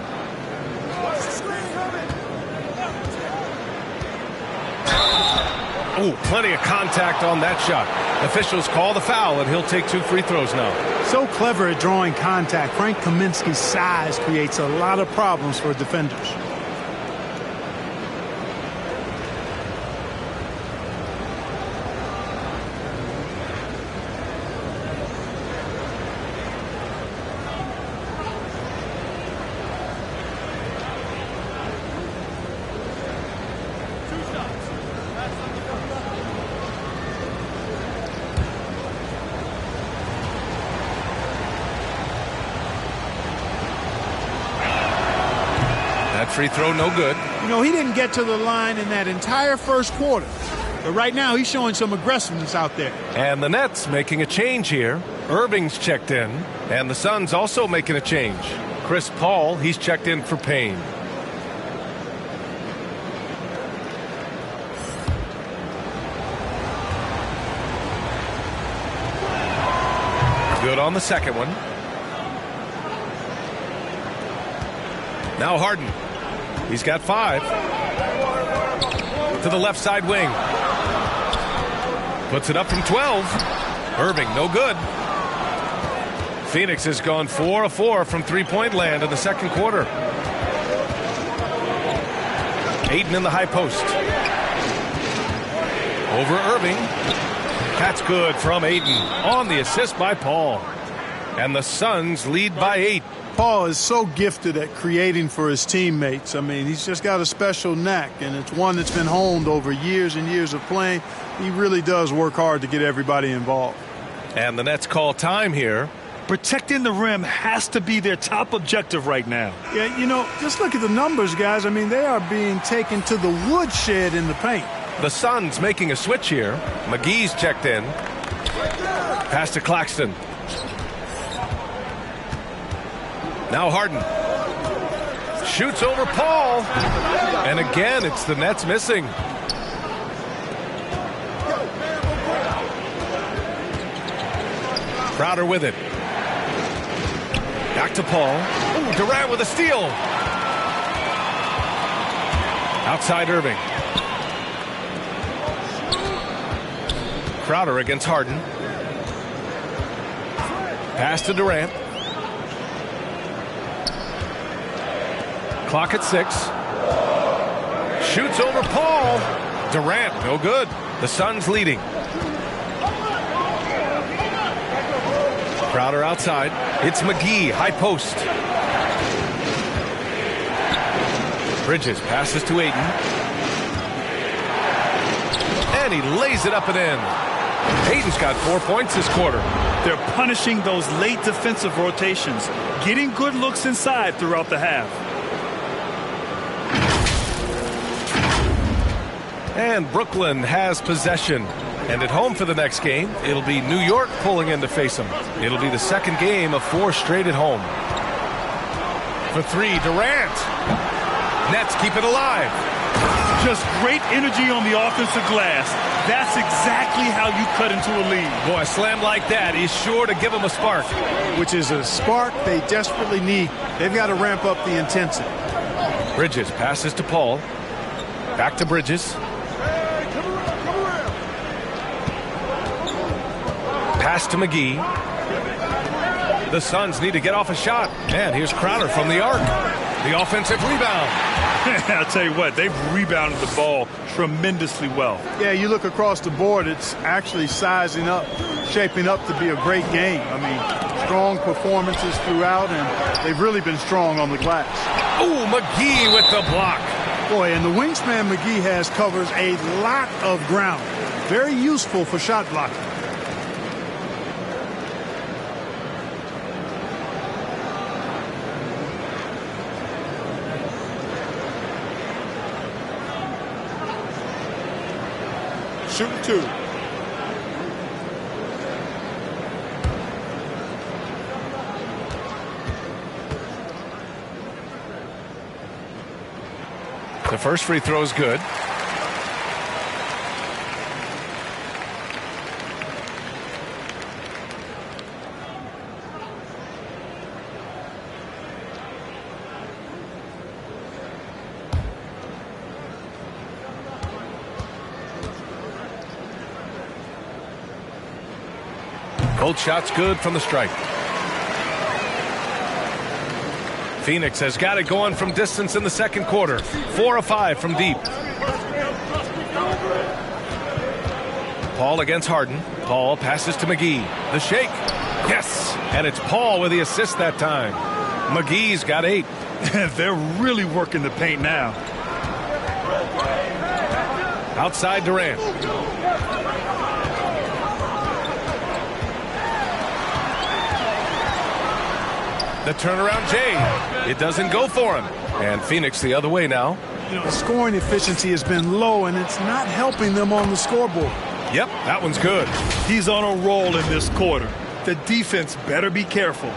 Speaker 1: Oh, plenty of contact on that shot. Officials call the foul, and he'll take 2 free throws now.
Speaker 3: So clever at drawing contact. Frank Kaminsky's size creates a lot of problems for defenders.
Speaker 1: free throw, no good.
Speaker 3: You know, he didn't get to the line in that entire first quarter. But right now, he's showing some aggressiveness out there.
Speaker 1: And the Nets making a change here. Irving's checked in. And the Suns also making a change. Chris Paul, he's checked in for Payne. Good on the second one. Now Harden. He's got 5. To the left side wing. Puts it up from 12. Irving, no good. Phoenix has gone 4 of 4 from three-point land in the second quarter. Ayton in the high post. Over Irving. That's good from Ayton on the assist by Paul. And the Suns lead by 8.
Speaker 3: Paul is so gifted at creating for his teammates. I mean, he's just got a special knack, and it's one that's been honed over years and years of playing. He really does work hard to get everybody involved.
Speaker 1: And the Nets call time here.
Speaker 2: Protecting the rim has to be their top objective right now.
Speaker 3: Yeah, you know, just look at the numbers, guys. I mean, they are being taken to the woodshed in the paint.
Speaker 1: The Suns making a switch here. McGee's checked in. Pass to Claxton. Now Harden. Shoots over Paul. And again, it's the Nets missing. Crowder with it. Back to Paul. Ooh, Durant with a steal. Outside Irving. Crowder against Harden. Pass to Durant. Clock at 6. Shoots over Paul. Durant, no good. The Suns leading. Crowder outside. It's McGee, high post. Bridges passes to Ayton. And he lays it up and in. Ayton's got 4 points this quarter.
Speaker 2: They're punishing those late defensive rotations, getting good looks inside throughout the half.
Speaker 1: And Brooklyn has possession. And at home for the next game, it'll be New York pulling in to face them. It'll be the second game of 4 straight at home. For 3, Durant. Nets keep it alive.
Speaker 2: Just great energy on the offensive glass. That's exactly how you cut into a lead.
Speaker 1: Boy, a slam like that is sure to give them a spark.
Speaker 3: Which is a spark they desperately need. They've got to ramp up the intensity.
Speaker 1: Bridges passes to Paul. Back to Bridges. Pass to McGee. The Suns need to get off a shot. And here's Crowder from the arc. The offensive rebound.
Speaker 2: I'll tell you what, they've rebounded the ball tremendously well.
Speaker 3: Yeah, you look across the board, it's actually sizing up, shaping up to be a great game. I mean, strong performances throughout, and they've really been strong on the glass.
Speaker 1: Ooh, McGee with the block.
Speaker 3: Boy, and the wingspan McGee has covers a lot of ground. Very useful for shot blocking.
Speaker 5: Shooting 2.
Speaker 1: The first free throw is good. Both shots good from the stripe. Phoenix has got it going from distance in the second quarter. 4 of 5 from deep. Paul against Harden. Paul passes to McGee. The shake. Yes. And it's Paul with the assist that time. McGee's got 8.
Speaker 2: They're really working the paint now.
Speaker 1: Outside Durant. The turnaround J. It doesn't go for him. And Phoenix the other way now.
Speaker 3: You know, scoring efficiency has been low, and it's not helping them on the scoreboard.
Speaker 1: Yep, that one's good.
Speaker 2: He's on a roll in this quarter. The defense better be careful.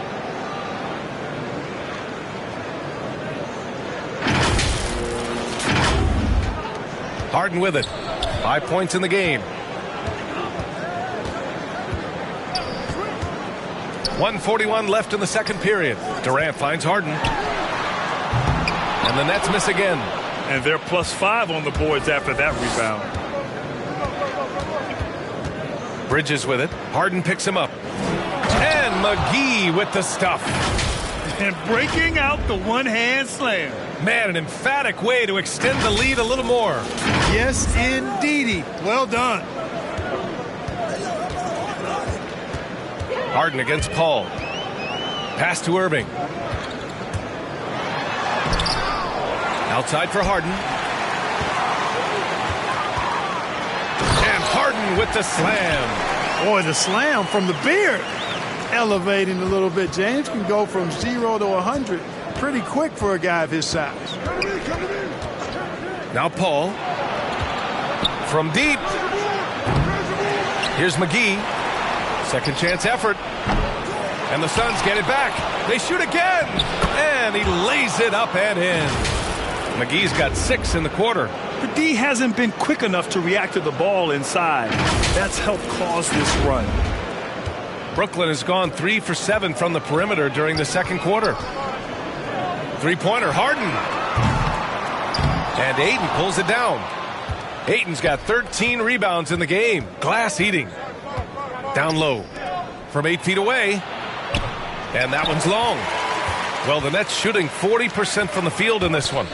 Speaker 1: Harden with it. 5 points in the game. 1:41 left in the second period. Durant finds Harden. And the Nets miss again.
Speaker 2: And they're +5 on the boards after that rebound.
Speaker 1: Bridges with it. Harden picks him up. And McGee with the stuff.
Speaker 2: And breaking out the one-hand slam.
Speaker 1: Man, an emphatic way to extend the lead a little more.
Speaker 3: Yes, indeedy. Well done.
Speaker 1: Harden against Paul. Pass to Irving. Outside for Harden. And Harden with the slam.
Speaker 3: Boy, the slam from the beard. Elevating a little bit. James can go from 0 to 100 pretty quick for a guy of his size.
Speaker 1: Now Paul. From deep. Here's McGee. Second chance effort. And the Suns get it back. They shoot again. And he lays it up and in. McGee's got 6 in the quarter.
Speaker 2: The D hasn't been quick enough to react to the ball inside. That's helped cause this run.
Speaker 1: Brooklyn has gone 3 for 7 from the perimeter during the second quarter. Three-pointer, Harden. And Ayton pulls it down. Ayton's got 13 rebounds in the game. Glass eating. Down low. From 8 feet away. And that one's long. Well, the Nets shooting 40% from the field in this one.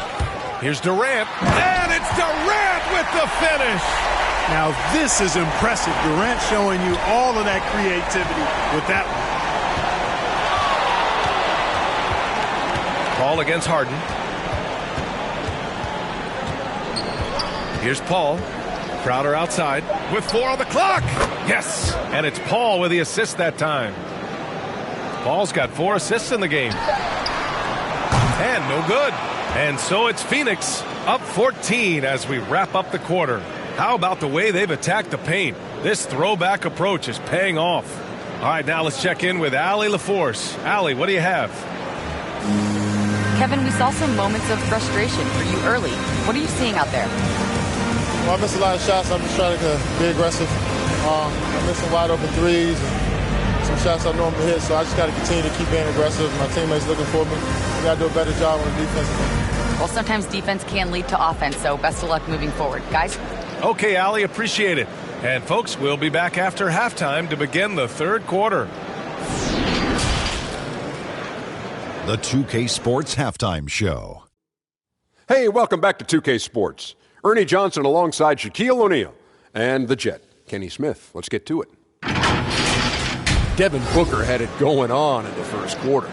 Speaker 1: Here's Durant. And it's Durant with the finish.
Speaker 3: Now, this is impressive. Durant showing you all of that creativity with that one.
Speaker 1: Paul against Harden. Here's Paul. Crowder outside with 4 on the clock. Yes, and it's Paul with the assist that time. Paul's got 4 assists in the game. And no good. And so it's Phoenix up 14 as we wrap up the quarter. How about the way they've attacked the paint? This throwback approach is paying off. All right, now let's check in with Allie LaForce. Allie, what do you have?
Speaker 4: Kevin, we saw some moments of frustration for you early. What are you seeing out there?
Speaker 7: Well, I missed a lot of shots. I'm just trying to be aggressive. I missed some wide open threes and some shots I normally hit, so I just got to continue to keep being aggressive. My teammates looking for me. We got to do a better job on the defensive end.
Speaker 4: Well, sometimes defense can lead to offense, so best of luck moving forward. Guys?
Speaker 1: Okay, Allie, appreciate it. And, folks, we'll be back after halftime to begin the third quarter.
Speaker 8: The 2K Sports Halftime Show.
Speaker 9: Hey, welcome back to 2K Sports. Ernie Johnson alongside Shaquille O'Neal and the Jet, Kenny Smith. Let's get to it. Devin Booker had it going on in the first quarter.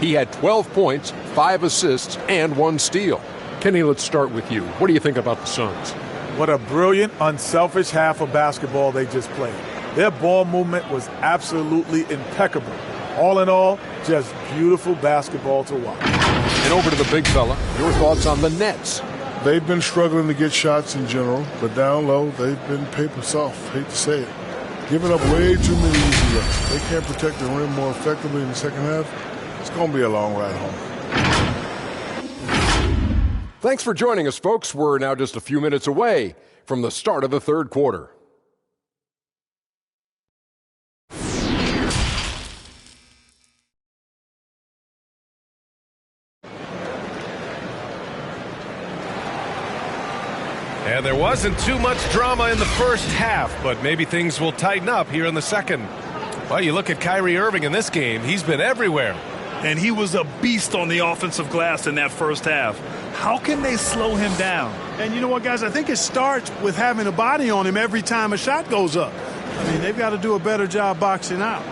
Speaker 9: He had 12 points, 5 assists, and 1 steal. Kenny, let's start with you. What do you think about the Suns?
Speaker 10: What a brilliant, unselfish half of basketball they just played. Their ball movement was absolutely impeccable. All in all, just beautiful basketball to watch.
Speaker 9: And over to the big fella, your thoughts on the Nets?
Speaker 11: They've been struggling to get shots in general, but down low, they've been paper soft. Hate to say it. Giving up way too many easy looks. They can't protect the rim more effectively in the second half. It's going to be a long ride home.
Speaker 9: Thanks for joining us, folks. We're now just a few minutes away from the start of the third quarter.
Speaker 1: And there wasn't too much drama in the first half, but maybe things will tighten up here in the second. Well, you look at Kyrie Irving in this game. He's been everywhere.
Speaker 2: And he was a beast on the offensive glass in that first half. How can they slow him down?
Speaker 3: And you know what, guys? I think it starts with having a body on him every time a shot goes up. I mean, they've got to do a better job boxing out.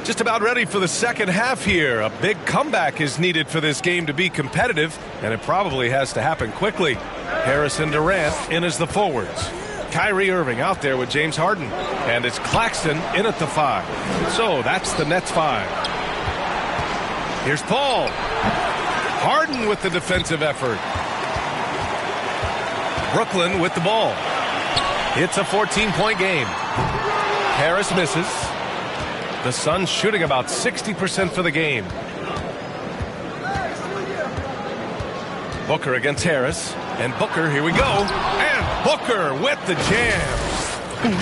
Speaker 1: Just about ready for the second half here. A big comeback is needed for this game to be competitive, and it probably has to happen quickly. Harris and Durant in as the forwards. Kyrie Irving out there with James Harden. And it's Claxton in at the 5. So that's the Nets 5. Here's Paul. Harden with the defensive effort. Brooklyn with the ball. It's a 14-point game. Harris misses. The Suns shooting about 60% for the game. Booker against Harris. And Booker, here we go. And Booker with the jam.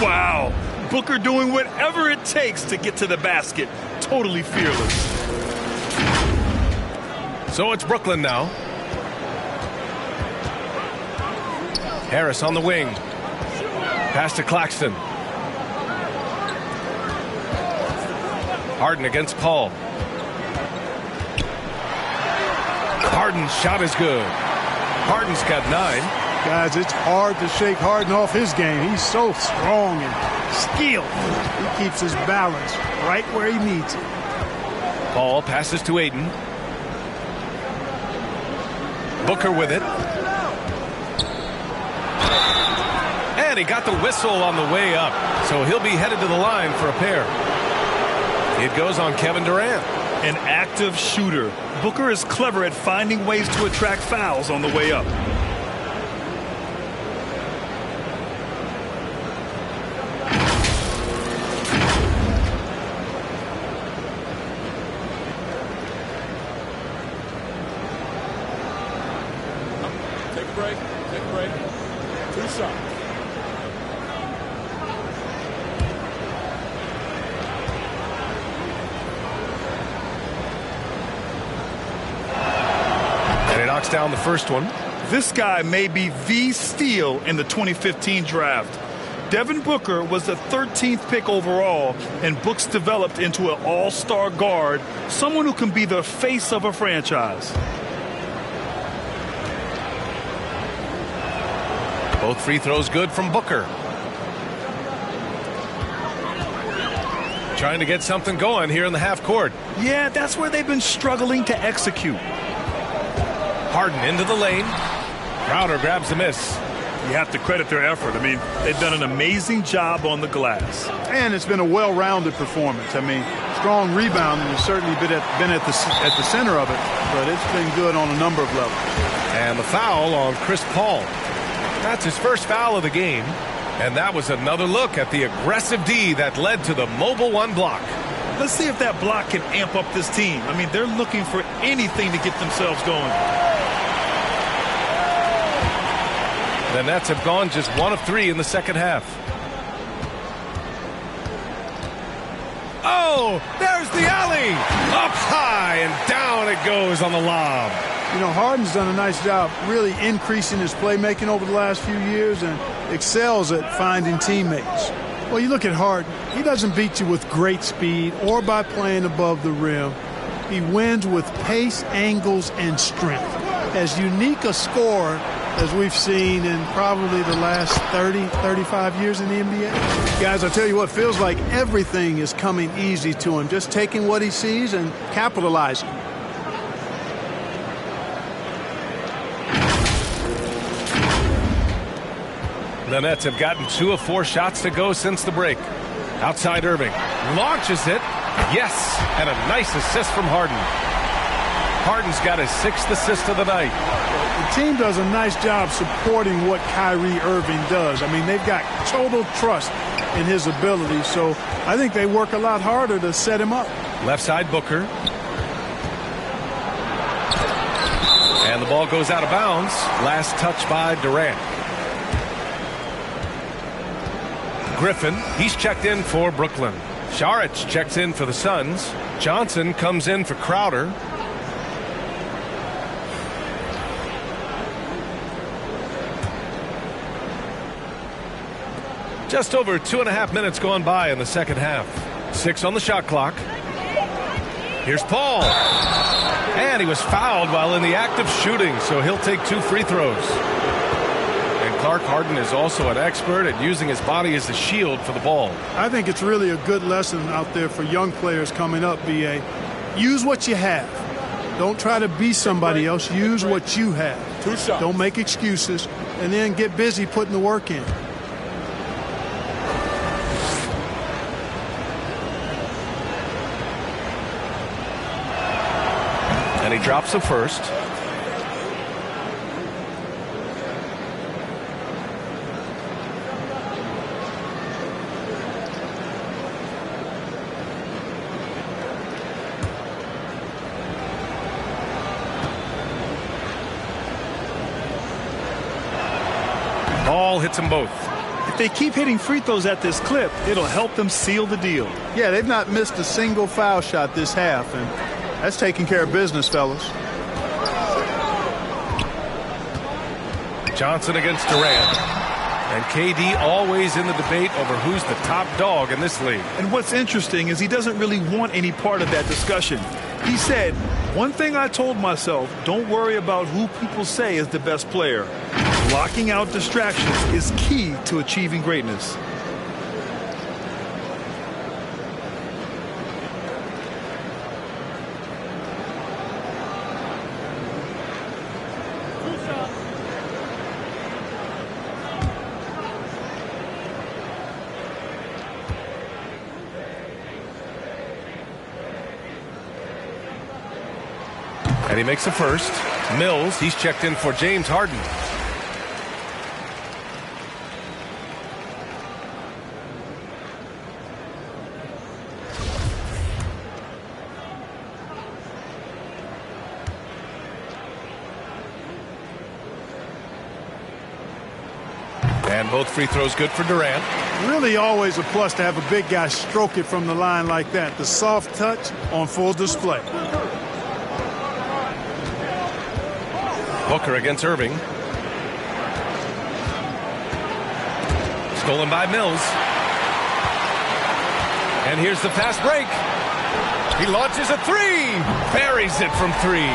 Speaker 2: Wow. Booker doing whatever it takes to get to the basket. Totally fearless.
Speaker 1: So it's Brooklyn now. Harris on the wing. Pass to Claxton. Harden against Paul. Harden's shot is good. Harden's got 9.
Speaker 3: Guys, it's hard to shake Harden off his game. He's so strong and skilled. He keeps his balance right where he needs it.
Speaker 1: Paul passes to Ayton. Booker with it. And he got the whistle on the way up. So he'll be headed to the line for a pair. It goes on Kevin Durant.
Speaker 2: An active shooter. Booker is clever at finding ways to attract fouls on the way up.
Speaker 5: Take a break. Take a break. 2 shots.
Speaker 1: Down the first one.
Speaker 2: This guy may be the steal in the 2015 draft. Devin Booker was the 13th pick overall, and Books developed into an all-star guard, someone who can be the face of a franchise.
Speaker 1: Both free throws good from Booker. Trying to get something going here in the half court.
Speaker 2: Yeah, that's where they've been struggling to execute.
Speaker 1: Harden into the lane. Crowder grabs the miss.
Speaker 2: You have to credit their effort. I mean, they've done an amazing job on the glass.
Speaker 3: And it's been a well-rounded performance. I mean, strong rebounding has certainly been at the center of it, but it's been good on a number of levels.
Speaker 1: And the foul on Chris Paul. That's his first foul of the game. And that was another look at the aggressive D that led to the mobile 1 block.
Speaker 2: Let's see if that block can amp up this team. I mean, they're looking for anything to get themselves going.
Speaker 1: The Nets have gone just 1 of 3 in the second half. Oh, there's the alley. Up high and down it goes on the lob.
Speaker 3: You know, Harden's done a nice job really increasing his playmaking over the last few years and excels at finding teammates. Well, you look at Harden, he doesn't beat you with great speed or by playing above the rim. He wins with pace, angles, and strength. As unique a scorer as we've seen in probably the last 30, 35 years in the NBA. Guys, I'll tell you what, feels like everything is coming easy to him. Just taking what he sees and capitalizing.
Speaker 1: The Nets have gotten 2 of 4 shots to go since the break. Outside Irving. Launches it. Yes. And a nice assist from Harden. Harden's got his 6th assist of the night.
Speaker 3: The team does a nice job supporting what Kyrie Irving does. I mean, they've got total trust in his ability, so I think they work a lot harder to set him up.
Speaker 1: Left side Booker. And the ball goes out of bounds. Last touch by Durant. Griffin, he's checked in for Brooklyn. Saric checks in for the Suns. Johnson comes in for Crowder. Just over 2.5 minutes gone by in the second half. 6 on the shot clock. Here's Paul. And he was fouled while in the act of shooting, so he'll take 2 free throws. And Clark, Harden is also an expert at using his body as a shield for the ball.
Speaker 3: I think it's really a good lesson out there for young players coming up, B.A. Use what you have. Don't try to be somebody else. Use what you have.
Speaker 5: 2 shots.
Speaker 3: Don't make excuses, and then get busy putting the work in.
Speaker 1: And he drops the first. Ball hits them both.
Speaker 2: If they keep hitting free throws at this clip, it'll help them seal the deal.
Speaker 3: Yeah, they've not missed a single foul shot this half, and that's taking care of business, fellas.
Speaker 1: Johnson against Durant. And KD always in the debate over who's the top dog in this league.
Speaker 2: And what's interesting is he doesn't really want any part of that discussion. He said, one thing I told myself, don't worry about who people say is the best player. Blocking out distractions is key to achieving greatness.
Speaker 1: And he makes the first. Mills, he's checked in for James Harden. And both free throws good for Durant.
Speaker 3: Really always a plus to have a big guy stroke it from the line like that. The soft touch on full display.
Speaker 1: Booker against Irving. Stolen by Mills. And here's the fast break. He launches a three. Buries it from three.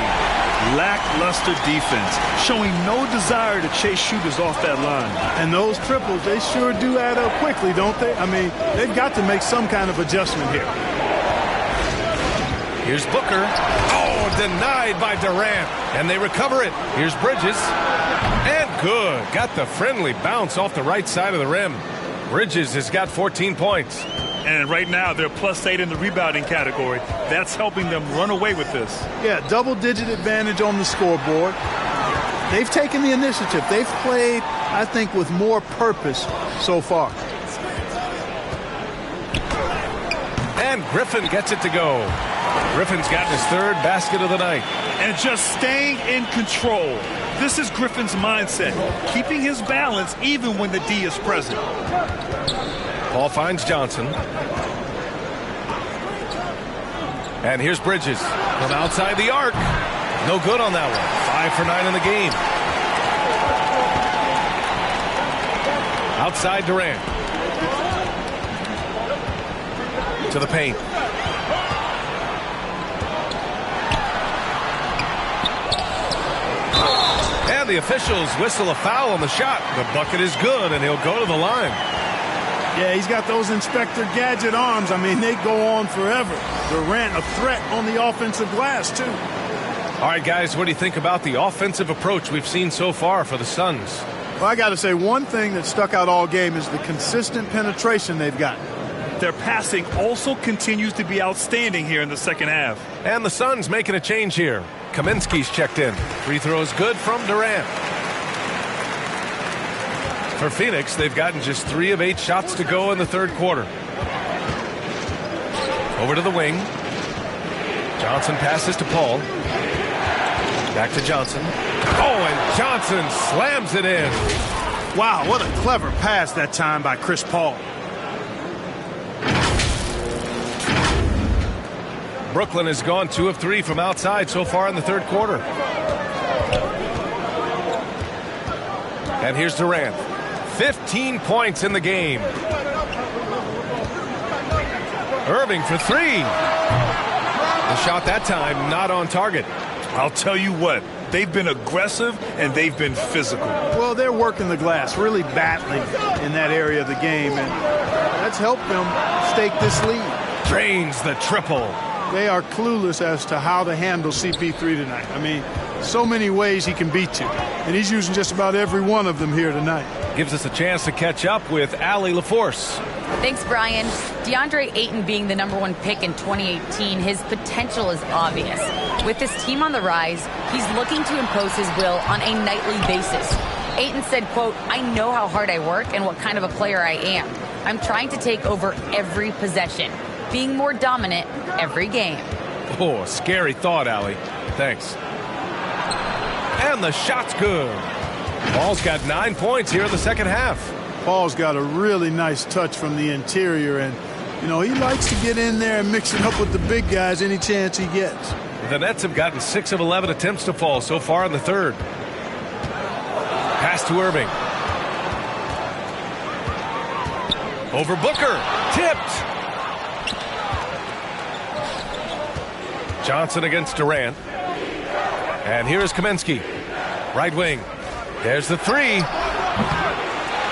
Speaker 2: Lackluster defense, showing no desire to chase shooters off that line.
Speaker 3: And those triples, they sure do add up quickly, don't they? I mean, they've got to make some kind of adjustment here.
Speaker 1: Here's Booker. Oh, denied by Durant. And they recover it. Here's Bridges. And good. Got the friendly bounce off the right side of the rim. Bridges has got 14 points.
Speaker 2: And right now, they're +8 in the rebounding category. That's helping them run away with this.
Speaker 3: Yeah, double-digit advantage on the scoreboard. They've taken the initiative. They've played, I think, with more purpose so far.
Speaker 1: And Griffin gets it to go. Griffin's gotten his third basket of the night.
Speaker 2: And just staying in control. This is Griffin's mindset, keeping his balance even when the D is present.
Speaker 1: Ball finds Johnson. And here's Bridges from outside the arc. No good on that one. 5 for 9 in the game. Outside Durant. To the paint. And the officials whistle a foul on the shot. The bucket is good, and he'll go to the line.
Speaker 3: Yeah, he's got those Inspector Gadget arms. I mean, they go on forever. Durant, a threat on the offensive glass, too.
Speaker 1: All right, guys, what do you think about the offensive approach we've seen so far for the Suns?
Speaker 3: Well, I got to say, one thing that stuck out all game is the consistent penetration they've got.
Speaker 2: Their passing also continues to be outstanding here in the second half.
Speaker 1: And the Suns making a change here. Kaminsky's checked in. Free throws good from Durant. For Phoenix, they've gotten just 3 of 8 shots to go in the third quarter. Over to the wing. Johnson passes to Paul. Back to Johnson. Oh, and Johnson slams it in.
Speaker 3: Wow, what a clever pass that time by Chris Paul.
Speaker 1: Brooklyn has gone 2 of 3 from outside so far in the third quarter. And here's Durant. 15 points in the game. Irving for 3. The shot that time not on target.
Speaker 2: I'll tell you what, they've been aggressive and they've been physical.
Speaker 3: Well, they're working the glass, really battling in that area of the game, and that's helped them stake this lead.
Speaker 1: Drains the triple.
Speaker 3: they are clueless as to how to handle CP3 tonight. I mean, so many ways he can beat you, and he's using just about every one of them here tonight.
Speaker 1: Gives us a chance to catch up with Allie LaForce.
Speaker 4: Thanks, Brian. Deandre Ayton being the #1 pick in 2018, his potential is obvious. With his team on the rise, he's looking to impose his will on a nightly basis. Ayton said, quote, "I know how hard I work and what kind of a player I am. I'm trying to take over every possession, being more dominant every game."
Speaker 1: Oh, scary thought, Allie. Thanks. And the shot's good. Paul's got 9 points here in the second half.
Speaker 3: Paul's got a really nice touch from the interior, and, you know, he likes to get in there and mix it up with the big guys any chance he gets.
Speaker 1: The Nets have gotten 6 of 11 attempts to fall so far in the third. Pass to Irving. Over Booker. Tipped. Johnson against Durant. And here is Kaminsky. Right wing. There's the three.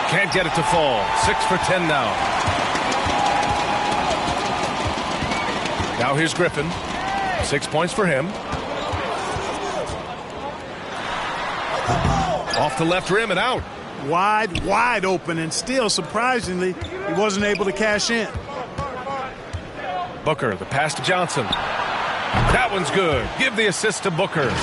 Speaker 1: Can't get it to fall. 6 for 10 now. Now here's Griffin. 6 points for him. Off the left rim and out.
Speaker 3: Wide open, and still, surprisingly, he wasn't able to cash in.
Speaker 1: Booker, the pass to Johnson. That one's good. Give the assist to Booker.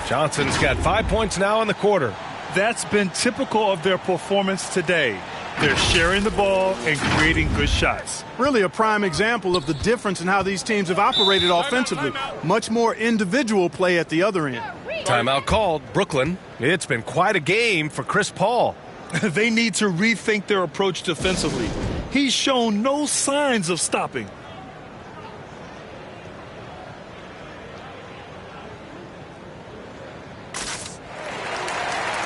Speaker 1: Johnson's got 5 points now in the quarter.
Speaker 2: That's been typical of their performance today. They're sharing the ball and creating good shots.
Speaker 3: Really a prime example of the difference in how these teams have operated offensively. Much more individual play at the other end.
Speaker 1: Timeout called. Brooklyn. It's been quite a game for Chris Paul.
Speaker 2: They need to rethink their approach defensively. He's shown no signs of stopping.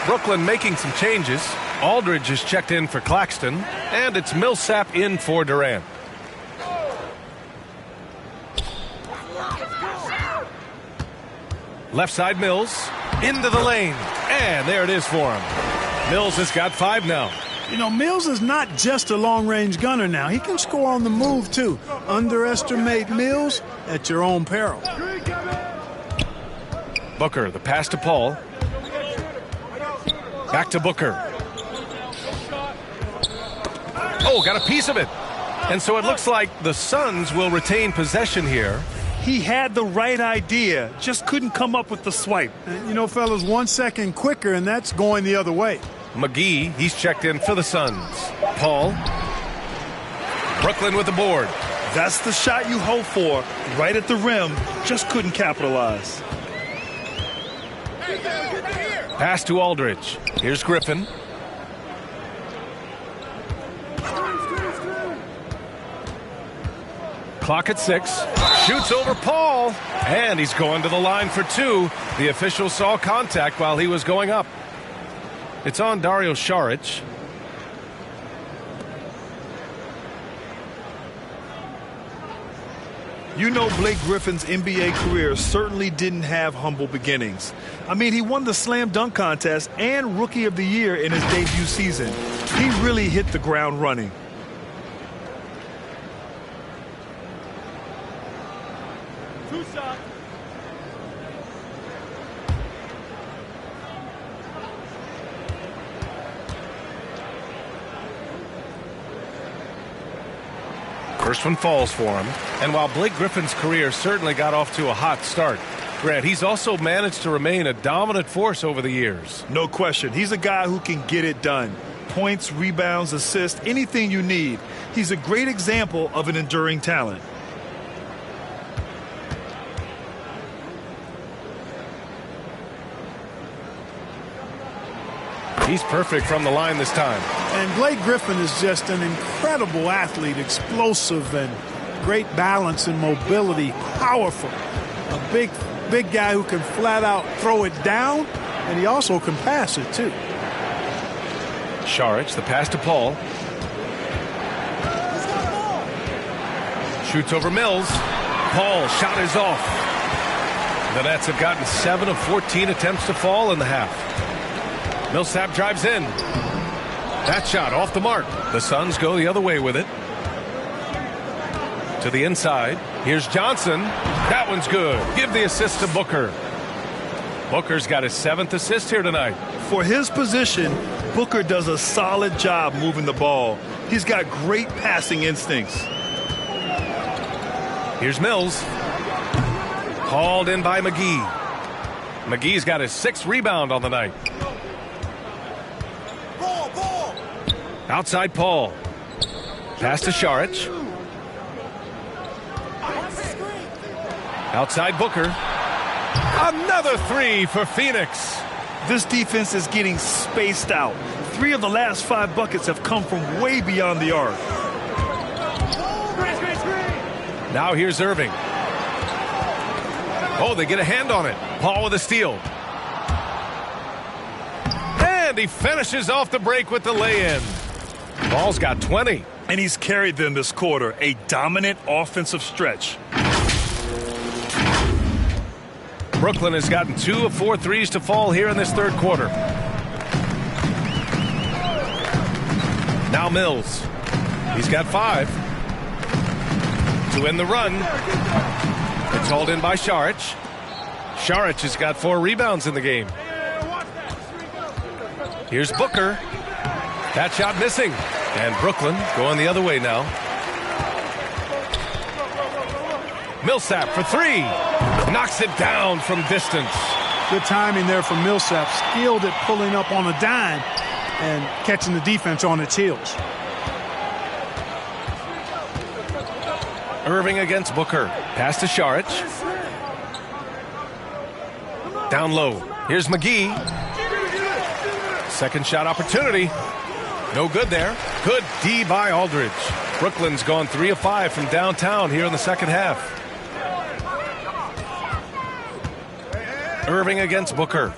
Speaker 1: Brooklyn making some changes. Aldridge is checked in for Claxton, and it's Millsap in for Durant. Left side Mills, into the lane, and there it is for him. Mills has got 5 now.
Speaker 3: You know, Mills is not just a long-range gunner now. He can score on the move, too. Underestimate Mills at your own peril.
Speaker 1: Booker, the pass to Paul. Back to Booker. Oh, got a piece of it. And so it looks like the Suns will retain possession here.
Speaker 2: He had the right idea, just couldn't come up with the swipe.
Speaker 3: You know, fellas, 1 second quicker, and that's going the other way.
Speaker 1: McGee, he's checked in for the Suns. Paul. Brooklyn with the board.
Speaker 2: That's the shot you hope for, right at the rim, just couldn't capitalize.
Speaker 1: Pass to Aldridge. Here's Griffin. Clock at 6. Shoots over Paul. And he's going to the line for 2. The official saw contact while he was going up. It's on Dario Saric.
Speaker 2: You know, Blake Griffin's NBA career certainly didn't have humble beginnings. I mean, he won the slam dunk contest and Rookie of the Year in his debut season. He really hit the ground running.
Speaker 5: Two shots.
Speaker 1: First one falls for him. And while Blake Griffin's career certainly got off to a hot start, Grant, he's also managed to remain a dominant force over the years.
Speaker 2: No question. He's a guy who can get it done. Points, rebounds, assists, anything you need. He's a great example of an enduring talent.
Speaker 1: He's perfect from the line this time.
Speaker 3: And Blake Griffin is just an incredible athlete, explosive and great balance and mobility, powerful. A big guy who can flat out throw it down, and he also can pass it too.
Speaker 1: Saric, the pass to Paul. Shoots over Mills. Paul, shot is off. The Nets have gotten 7 of 14 attempts to fall in the half. Millsap drives in. That shot off the mark. The Suns go the other way with it. To the inside. Here's Johnson. That one's good. Give the assist to Booker. Booker's got his 7th assist here tonight.
Speaker 2: For his position, Booker does a solid job moving the ball. He's got great passing instincts.
Speaker 1: Here's Mills. Hauled in by McGee. McGee's got his 6th rebound on the night. Outside Paul. Pass to Saric. Outside Booker. Another 3 for Phoenix.
Speaker 2: This defense is getting spaced out. 3 of the last 5 buckets have come from way beyond the arc.
Speaker 1: Now here's Irving. Oh, they get a hand on it. Paul with a steal. And he finishes off the break with the lay-in. Paul's got 20.
Speaker 2: And he's carried them this quarter. A dominant offensive stretch.
Speaker 1: Brooklyn has gotten 2 of 4 threes to fall here in this 3rd quarter. Now Mills. He's got 5. To end the run. It's hauled in by Saric. Saric has got 4 rebounds in the game. Here's Booker. That shot missing. And Brooklyn going the other way now. Millsap for 3. Knocks it down from distance.
Speaker 3: Good timing there from Millsap. Skilled at pulling up on a dime and catching the defense on its heels.
Speaker 1: Irving against Booker. Pass to Saric. Down low. Here's McGee. Second shot opportunity. No good there. Good D by Aldridge. Brooklyn's gone 3 of 5 from downtown here in the second half. Irving against Booker.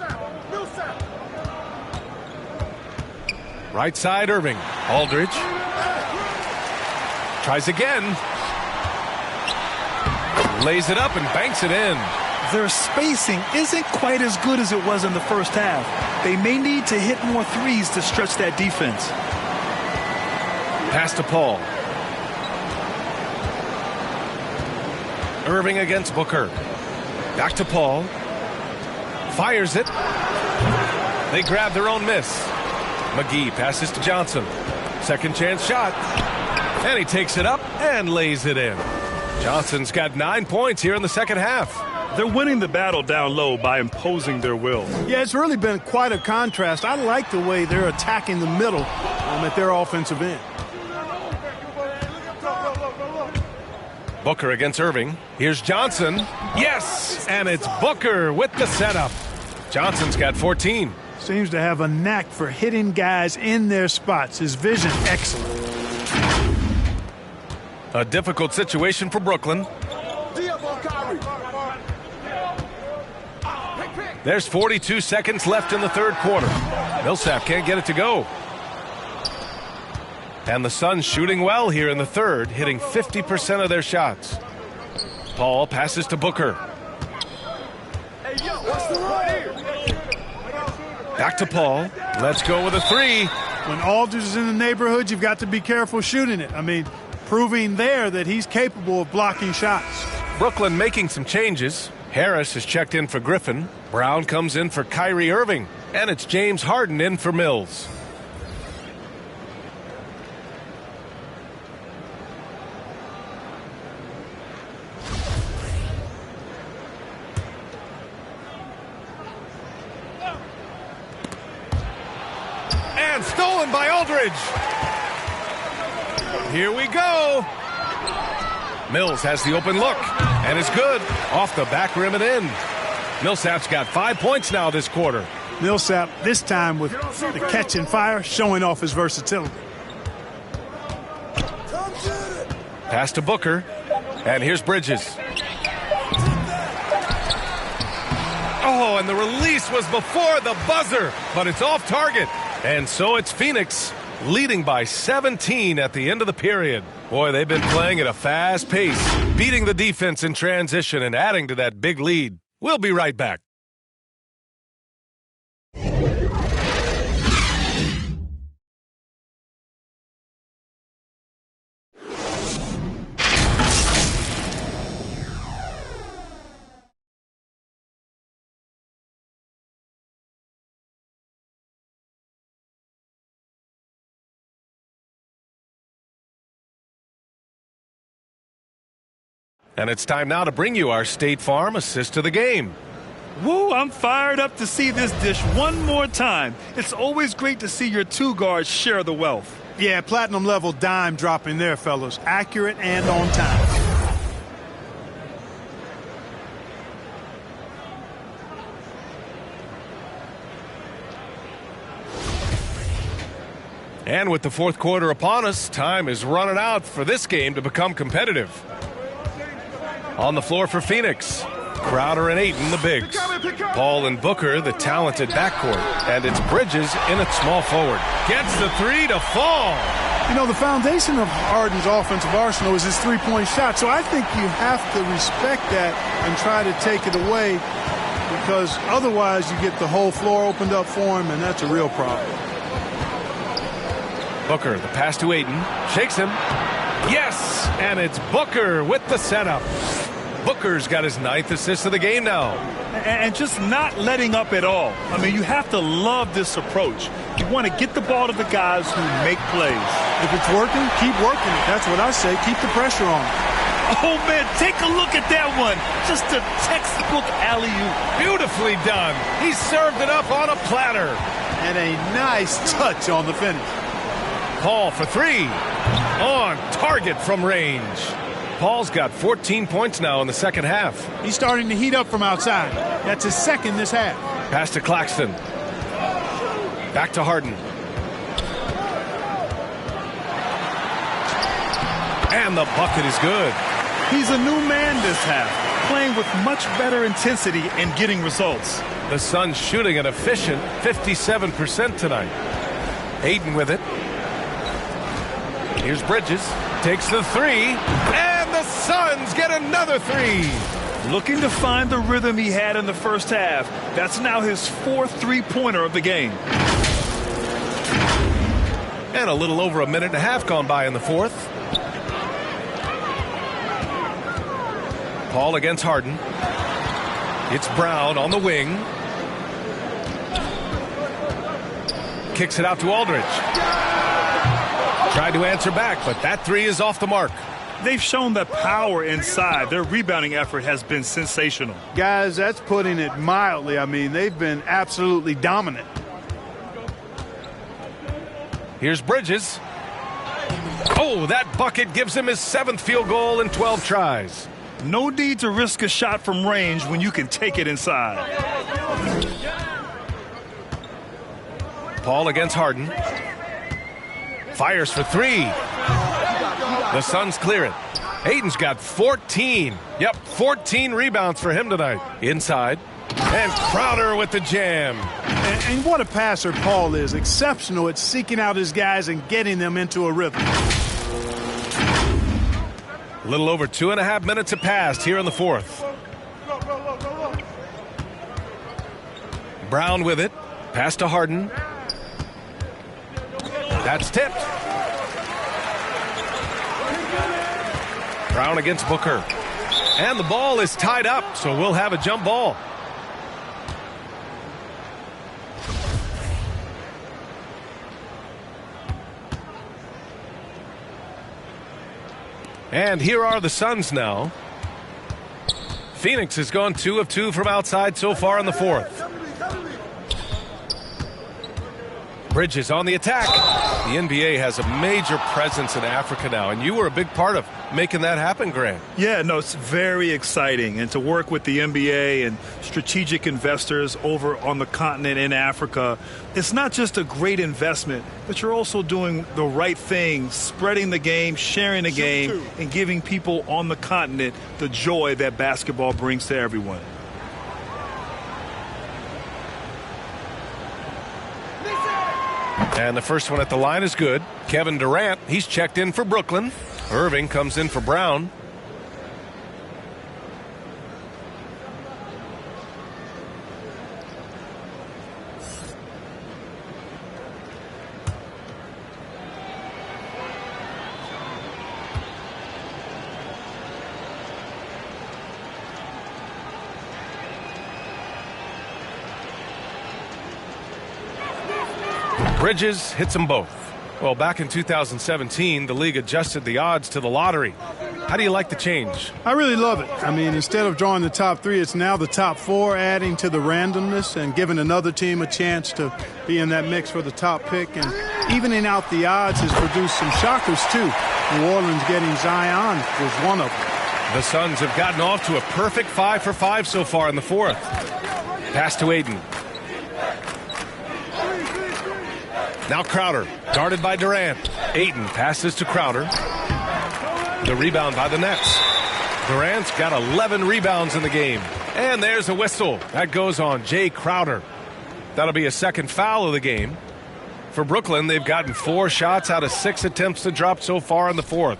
Speaker 1: Right side Irving. Aldridge. Tries again. Lays it up and banks it in.
Speaker 2: Their spacing isn't quite as good as it was in the first half. They may need to hit more threes to stretch that defense.
Speaker 1: Pass to Paul. Irving against Booker. Back to Paul. Fires it. They grab their own miss. McGee passes to Johnson. Second chance shot. And he takes it up and lays it in. Johnson's got 9 points here in the second half.
Speaker 2: They're winning the battle down low by imposing their will.
Speaker 3: Yeah, it's really been quite a contrast. I like the way they're attacking the middle at their offensive end.
Speaker 1: Booker against Irving. Here's Johnson. Yes! And it's Booker with the setup. Johnson's got 14.
Speaker 3: Seems to have a knack for hitting guys in their spots. His vision, excellent.
Speaker 1: A difficult situation for Brooklyn. There's 42 seconds left in the 3rd quarter. Millsap can't get it to go. And the Suns shooting well here in the 3rd, hitting 50% of their shots. Paul passes to Booker. Back to Paul. Let's go with a 3.
Speaker 3: When Aldridge is in the neighborhood, you've got to be careful shooting it. I mean, proving there that he's capable of blocking shots.
Speaker 1: Brooklyn making some changes. Harris has checked in for Griffin. Brown comes in for Kyrie Irving. And it's James Harden in for Mills. And stolen by Aldridge. Here we go. Mills has the open look, and it's good. Off the back rim and in. Millsap's got 5 points now this quarter.
Speaker 3: Millsap, this time with the catch and fire, showing off his versatility.
Speaker 1: Pass to Booker, and here's Bridges. Oh, and the release was before the buzzer, but it's off target. And so it's Phoenix leading by 17 at the end of the period. Boy, they've been playing at a fast pace, beating the defense in transition and adding to that big lead. We'll be right back. And it's time now to bring you our State Farm assist of the game.
Speaker 2: Woo, I'm fired up to see this dish one more time. It's always great to see your two guards share the wealth.
Speaker 3: Yeah, platinum level dime dropping there, fellas. Accurate and on time.
Speaker 1: And with the fourth quarter upon us, time is running out for this game to become competitive. On the floor for Phoenix, Crowder and Ayton, the bigs. Paul and Booker, the talented backcourt. And it's Bridges in at small forward. Gets the three to fall.
Speaker 3: You know, the foundation of Harden's offensive arsenal is his three-point shot, so I think you have to respect that and try to take it away, because otherwise you get the whole floor opened up for him, and that's a real problem.
Speaker 1: Booker, the pass to Ayton, shakes him. Yes, and it's Booker with the setup. Booker's got his 9th assist of the game now.
Speaker 2: And just not letting up at all. I mean, you have to love this approach. You want to get the ball to the guys who make plays.
Speaker 3: If it's working, keep working it. That's what I say. Keep the pressure on.
Speaker 2: Oh, man, take a look at that one. Just a textbook alley-oop.
Speaker 1: Beautifully done. He served it up on a platter.
Speaker 3: And a nice touch on the finish.
Speaker 1: Paul for three. On target from range. Paul's got 14 points now in the second half.
Speaker 3: He's starting to heat up from outside. That's his second this half.
Speaker 1: Pass to Claxton. Back to Harden. And the bucket is good.
Speaker 2: He's a new man this half, playing with much better intensity and getting results.
Speaker 1: The Suns shooting an efficient 57% tonight. Ayton with it. Here's Bridges. Takes the three. And the Suns get another three.
Speaker 2: Looking to find the rhythm he had in the first half. That's now his 4th three-pointer of the game.
Speaker 1: And a little over a minute and a half gone by in the fourth. Paul against Harden. It's Brown on the wing. Kicks it out to Aldridge. Tried to answer back, but that three is off the mark.
Speaker 2: They've shown the power inside. Their rebounding effort has been sensational.
Speaker 3: Guys, that's putting it mildly. I mean, they've been absolutely dominant.
Speaker 1: Here's Bridges. Oh, that bucket gives him his 7th field goal in 12 tries.
Speaker 2: No need to risk a shot from range when you can take it inside.
Speaker 1: Paul against Harden. Fires for three. The Suns clear it. Ayton's got 14. Yep, 14 rebounds for him tonight. Inside. And Crowder with the jam.
Speaker 3: And what a passer Paul is. Exceptional at seeking out his guys and getting them into a rhythm.
Speaker 1: A little over 2.5 minutes have passed here in the fourth. Brown with it. Pass to Harden. That's tipped. Brown against Booker. And the ball is tied up, so we'll have a jump ball. And here are the Suns now. Phoenix has gone 2 of 2 from outside so far in the fourth. Bridges on the attack. The NBA has a major presence in Africa now, and you were a big part of making that happen, Grant.
Speaker 2: Yeah, no, it's very exciting. And to work with the NBA and strategic investors over on the continent in Africa, it's not just a great investment, but you're also doing the right thing, spreading the game, sharing the game, and giving people on the continent the joy that basketball brings to everyone.
Speaker 1: And the first one at the line is good. Kevin Durant, he's checked in for Brooklyn. Irving comes in for Brown. Bridges hits them both. Well, back in 2017, the league adjusted the odds to the lottery. How do you like the change?
Speaker 3: I really love it. I mean, instead of drawing the top 3, it's now the top 4, adding to the randomness and giving another team a chance to be in that mix for the top pick. And evening out the odds has produced some shockers, too. New Orleans getting Zion was one of them.
Speaker 1: The Suns have gotten off to a perfect 5 for 5 so far in the 4th. Pass to Ayton. Now Crowder, guarded by Durant. Ayton passes to Crowder. The rebound by the Nets. Durant's got 11 rebounds in the game. And there's a whistle. That goes on Jay Crowder. That'll be a second foul of the game. For Brooklyn, they've gotten 4 shots out of 6 attempts to drop so far in the 4th.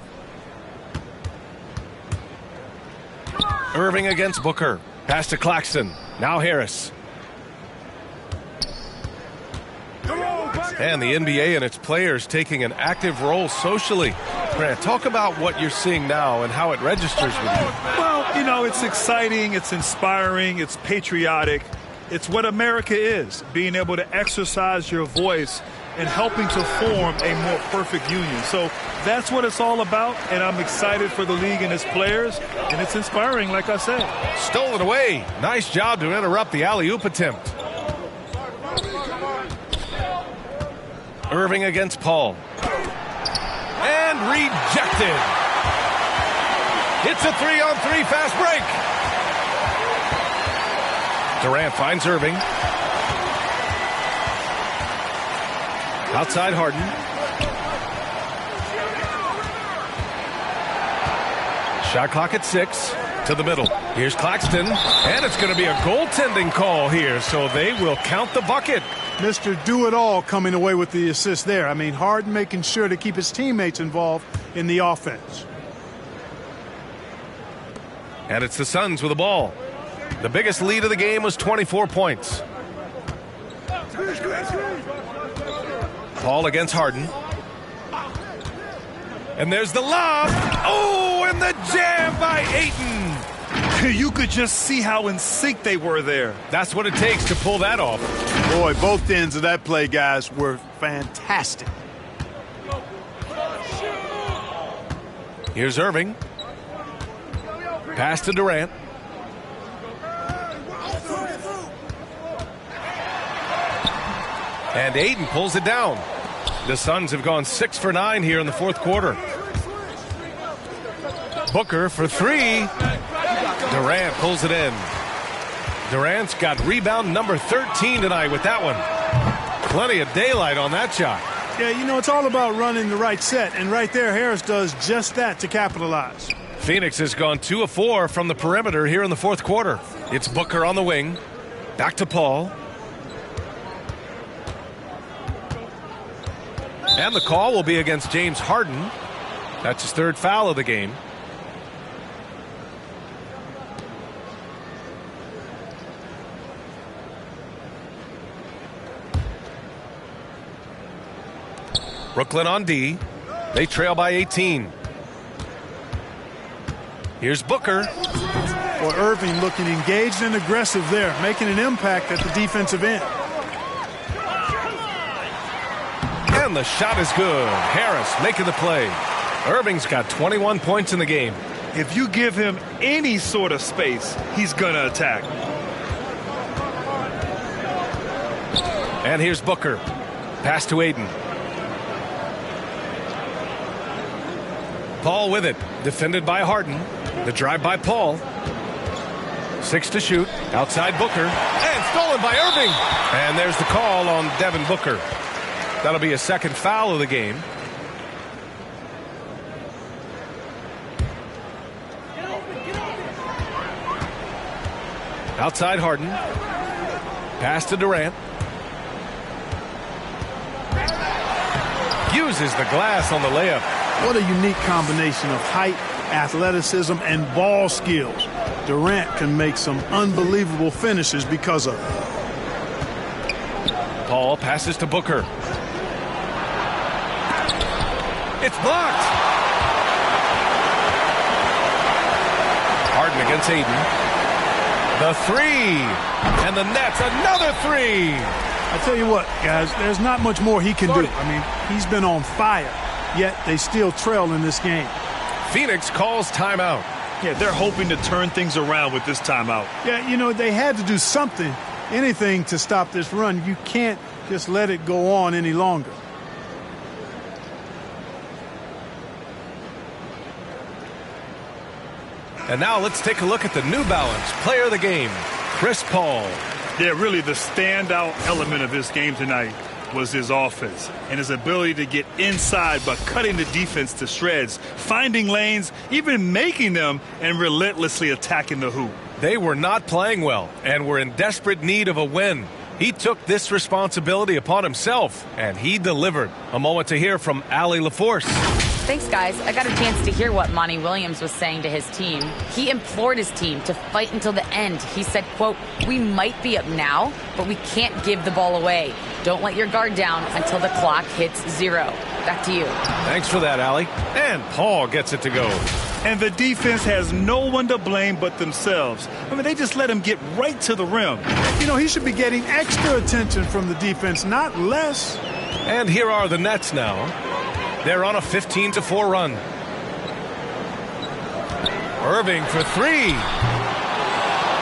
Speaker 1: Irving against Booker. Pass to Claxton. Now Harris. And the NBA and its players taking an active role socially. Grant, talk about what you're seeing now and how it registers with you.
Speaker 2: Well, you know, it's exciting, it's inspiring, it's patriotic. It's what America is, being able to exercise your voice and helping to form a more perfect union. So that's what it's all about, and I'm excited for the league and its players, and it's inspiring, like I said.
Speaker 1: Stolen away. Nice job to interrupt the alley-oop attempt. Irving against Paul. And rejected. It's a 3-on-3 fast break. Durant finds Irving. Outside Harden. Shot clock at 6. To the middle. Here's Claxton. And it's going to be a goaltending call here, so they will count the bucket.
Speaker 3: Mr. Do-It-All coming away with the assist there. I mean, Harden making sure to keep his teammates involved in the offense.
Speaker 1: And it's the Suns with the ball. The biggest lead of the game was 24 points. Paul against Harden. And there's the lob. Oh, and the jam by Ayton.
Speaker 2: You could just see how in sync they were there.
Speaker 1: That's what it takes to pull that off.
Speaker 3: Boy, both ends of that play, guys, were fantastic.
Speaker 1: Here's Irving. Pass to Durant. And Ayton pulls it down. The Suns have gone 6 for 9 here in the 4th quarter. Booker for 3. Durant pulls it in. Durant's got rebound number 13 tonight with that one. Plenty of daylight on that shot.
Speaker 3: Yeah, you know, it's all about running the right set. And right there, Harris does just that to capitalize.
Speaker 1: Phoenix has gone 2 of 4 from the perimeter here in the 4th quarter. It's Booker on the wing. Back to Paul. And the call will be against James Harden. That's his 3rd foul of the game. Brooklyn on D. They trail by 18. Here's Booker.
Speaker 3: Well, Irving looking engaged and aggressive there, making an impact at the defensive end.
Speaker 1: And the shot is good. Harris making the play. Irving's got 21 points in the game.
Speaker 2: If you give him any sort of space, he's going to attack.
Speaker 1: And here's Booker. Pass to Ayton. Paul with it. Defended by Harden. The drive by Paul. 6 to shoot. Outside Booker. And stolen by Irving. And there's the call on Devin Booker. That'll be a 2nd foul of the game. Outside Harden. Pass to Durant. Uses the glass on the layup.
Speaker 3: What a unique combination of height, athleticism, and ball skills. Durant can make some unbelievable finishes because of it.
Speaker 1: Paul passes to Booker. It's blocked. Harden against Ayton. The 3. And the Nets, another 3.
Speaker 3: I tell you what, guys, there's not much more he can do. I mean, he's been on fire, yet they still trail in this game.
Speaker 1: Phoenix calls timeout.
Speaker 2: Yeah, they're hoping to turn things around with this timeout.
Speaker 3: Yeah, you know, they had to do something, anything to stop this run. You can't just let it go on any longer.
Speaker 1: And now let's take a look at the New Balance player of the game, Chris Paul.
Speaker 2: Yeah, really the standout element of this game tonight was his offense and his ability to get inside by cutting the defense to shreds, finding lanes, even making them, and relentlessly attacking the hoop.
Speaker 1: They were not playing well and were in desperate need of a win. He took this responsibility upon himself, and he delivered. A moment to hear from Allie LaForce.
Speaker 4: Thanks, guys. I got a chance to hear what Monty Williams was saying to his team. He implored his team to fight until the end. He said, quote, "We might be up now, but we can't give the ball away. Don't let your guard down until the clock hits 0. Back to you.
Speaker 1: Thanks for that, Allie. And Paul gets it to go.
Speaker 2: And the defense has no one to blame but themselves. I mean, they just let him get right to the rim.
Speaker 3: You know, he should be getting extra attention from the defense, not less.
Speaker 1: And here are the Nets now. They're on a 15-4 run. Irving for 3.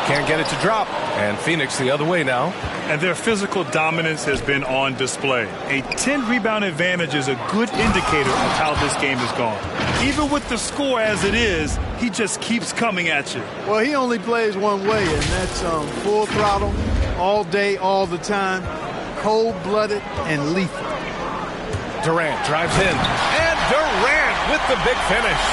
Speaker 1: Can't get it to drop. And Phoenix the other way now.
Speaker 2: And their physical dominance has been on display. A 10-rebound advantage is a good indicator of how this game has gone. Even with the score as it is, he just keeps coming at you.
Speaker 3: Well, he only plays one way, and that's full throttle, all day, all the time, cold-blooded and lethal.
Speaker 1: Durant drives in. And Durant with the big finish.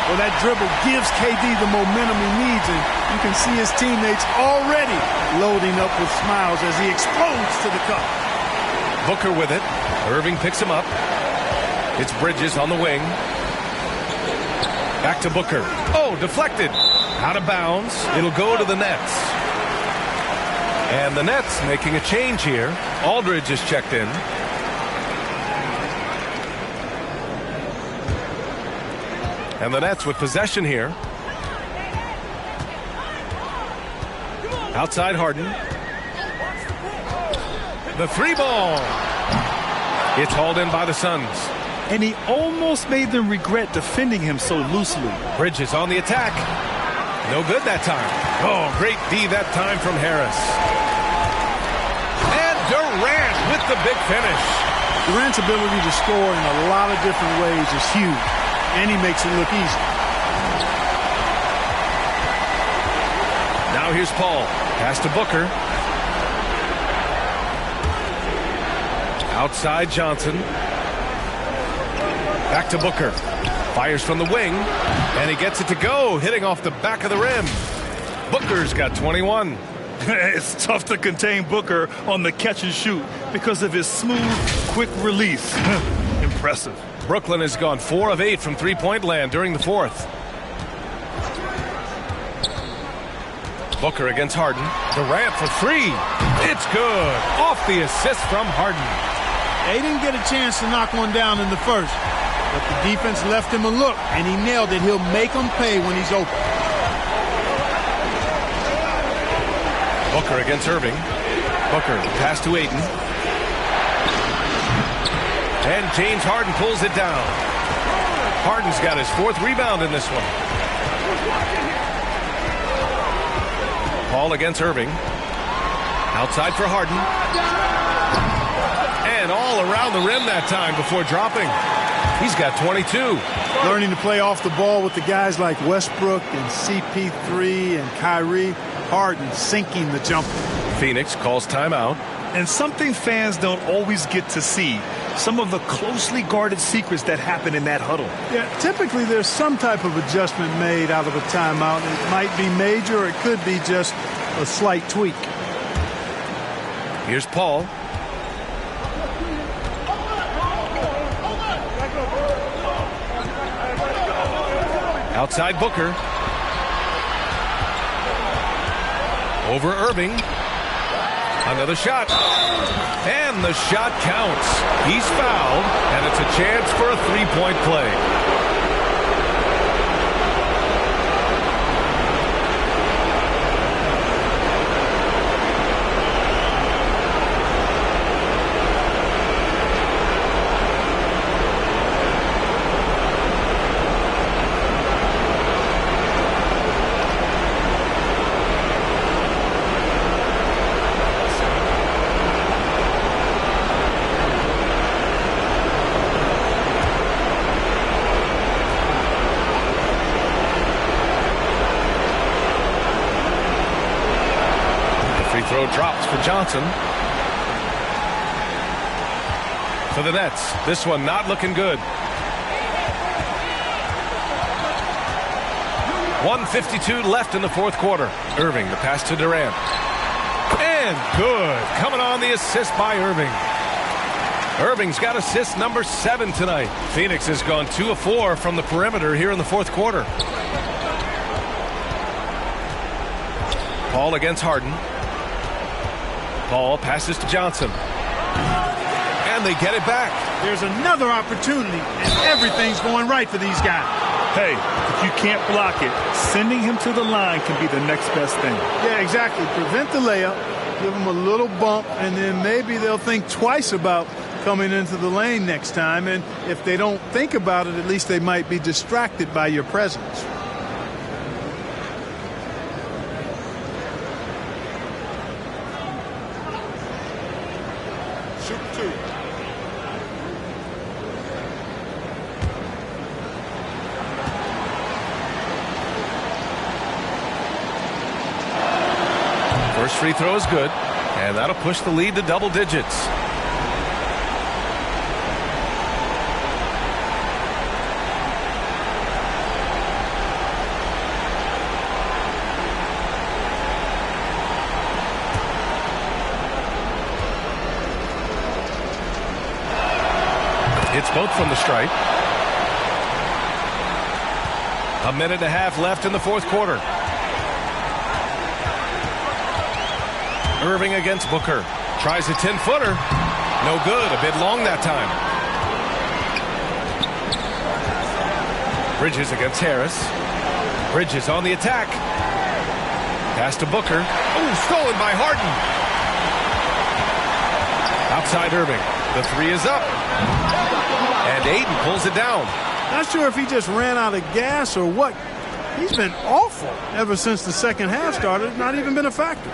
Speaker 3: Well, that dribble gives KD the momentum he needs, and you can see his teammates already loading up with smiles as he explodes to the cup.
Speaker 1: Booker with it. Irving picks him up. It's Bridges on the wing. Back to Booker. Oh, deflected. Out of bounds. It'll go to the Nets. And the Nets making a change here. Aldridge is checked in. And the Nets with possession here. Outside Harden. The 3 ball. It's hauled in by the Suns.
Speaker 2: And he almost made them regret defending him so loosely.
Speaker 1: Bridges on the attack. No good that time. Oh, great D that time from Harris. And Durant with the big finish.
Speaker 3: Durant's ability to score in a lot of different ways is huge. And he makes it look easy.
Speaker 1: Now here's Paul. Pass to Booker. Outside Johnson. Back to Booker. Fires from the wing. And he gets it to go, hitting off the back of the rim. Booker's got 21.
Speaker 2: It's tough to contain Booker on the catch and shoot because of his smooth, quick release. Impressive.
Speaker 1: Brooklyn has gone 4 of 8 from three-point land during the fourth. Booker against Harden. Durant for 3. It's good. Off the assist from Harden.
Speaker 3: They didn't get a chance to knock one down in the first, but the defense left him a look, and he nailed it. He'll make them pay when he's open.
Speaker 1: Booker against Irving. Booker, pass to Ayton. And James Harden pulls it down. Harden's got his 4th rebound in this one. Paul against Irving. Outside for Harden. And all around the rim that time before dropping. He's got 22.
Speaker 3: Learning to play off the ball with the guys like Westbrook and CP3 and Kyrie. Harden sinking the jumper.
Speaker 1: Phoenix calls timeout.
Speaker 2: And something fans don't always get to see. Some of the closely guarded secrets that happen in that huddle.
Speaker 3: Yeah, typically there's some type of adjustment made out of a timeout. It might be major, or it could be just a slight tweak.
Speaker 1: Here's Paul. Outside Booker. Over Irving. Another shot. And the shot counts. He's fouled, and it's a chance for a 3-point play. Throw drops for Johnson. For the Nets, this one not looking good. 1:52 left in the fourth quarter. Irving, the pass to Durant. And good. Coming on the assist by Irving. Irving's got assist number 7 tonight. Phoenix has gone 2 of 4 from the perimeter here in the fourth quarter. Paul against Harden. Paul passes to Johnson. And they get it back.
Speaker 3: There's another opportunity, and everything's going right for these guys.
Speaker 2: Hey, if you can't block it, sending him to the line can be the next best thing.
Speaker 3: Yeah, exactly. Prevent the layup, give them a little bump, and then maybe they'll think twice about coming into the lane next time. And if they don't think about it, at least they might be distracted by your presence.
Speaker 7: Shoot 2.
Speaker 1: First free throw is good, and that'll push the lead to double digits. Hits both from the stripe. 1.5 minutes left in the fourth quarter. Irving against Booker. Tries a 10-footer. No good. A bit long that time. Bridges against Harris. Bridges on the attack. Pass to Booker. Oh, stolen by Harden. Outside Irving. The 3 is up. And Ayton pulls it down.
Speaker 3: Not sure if he just ran out of gas or what. He's been awful ever since the second half started. Not even been a factor.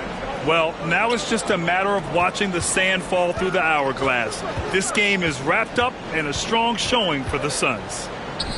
Speaker 2: Well, now it's just a matter of watching the sand fall through the hourglass. This game is wrapped up in a strong showing for the Suns.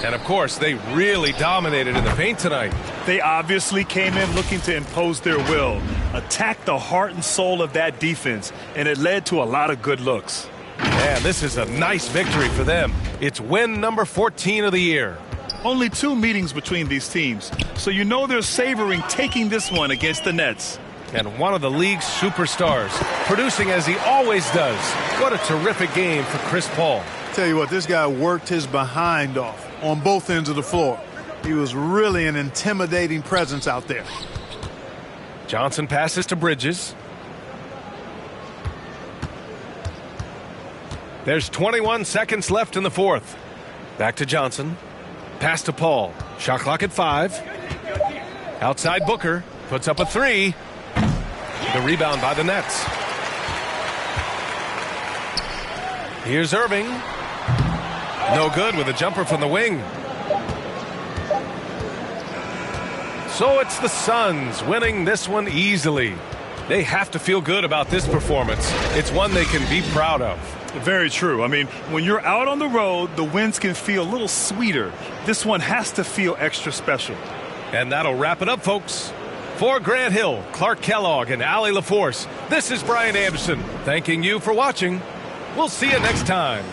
Speaker 1: And, of course, they really dominated in the paint tonight.
Speaker 2: They obviously came in looking to impose their will, attack the heart and soul of that defense, and it led to a lot of good looks.
Speaker 1: Man, this is a nice victory for them. It's win number 14 of the year.
Speaker 2: Only 2 meetings between these teams, so you know they're savoring taking this one against the Nets.
Speaker 1: And one of the league's superstars, producing as he always does. What a terrific game for Chris Paul.
Speaker 3: Tell you what, this guy worked his behind off on both ends of the floor. He was really an intimidating presence out there.
Speaker 1: Johnson passes to Bridges. There's 21 seconds left in the fourth. Back to Johnson. Pass to Paul. Shot clock at 5. Outside Booker. Puts up a 3. The rebound by the Nets. Here's Irving. No good with a jumper from the wing. So it's the Suns winning this one easily. They have to feel good about this performance. It's one they can be proud of.
Speaker 2: Very true. I mean, when you're out on the road, the wins can feel a little sweeter. This one has to feel extra special.
Speaker 1: And that'll wrap it up, folks. For Grant Hill, Clark Kellogg, and Allie LaForce, this is Brian Anderson thanking you for watching. We'll see you next time.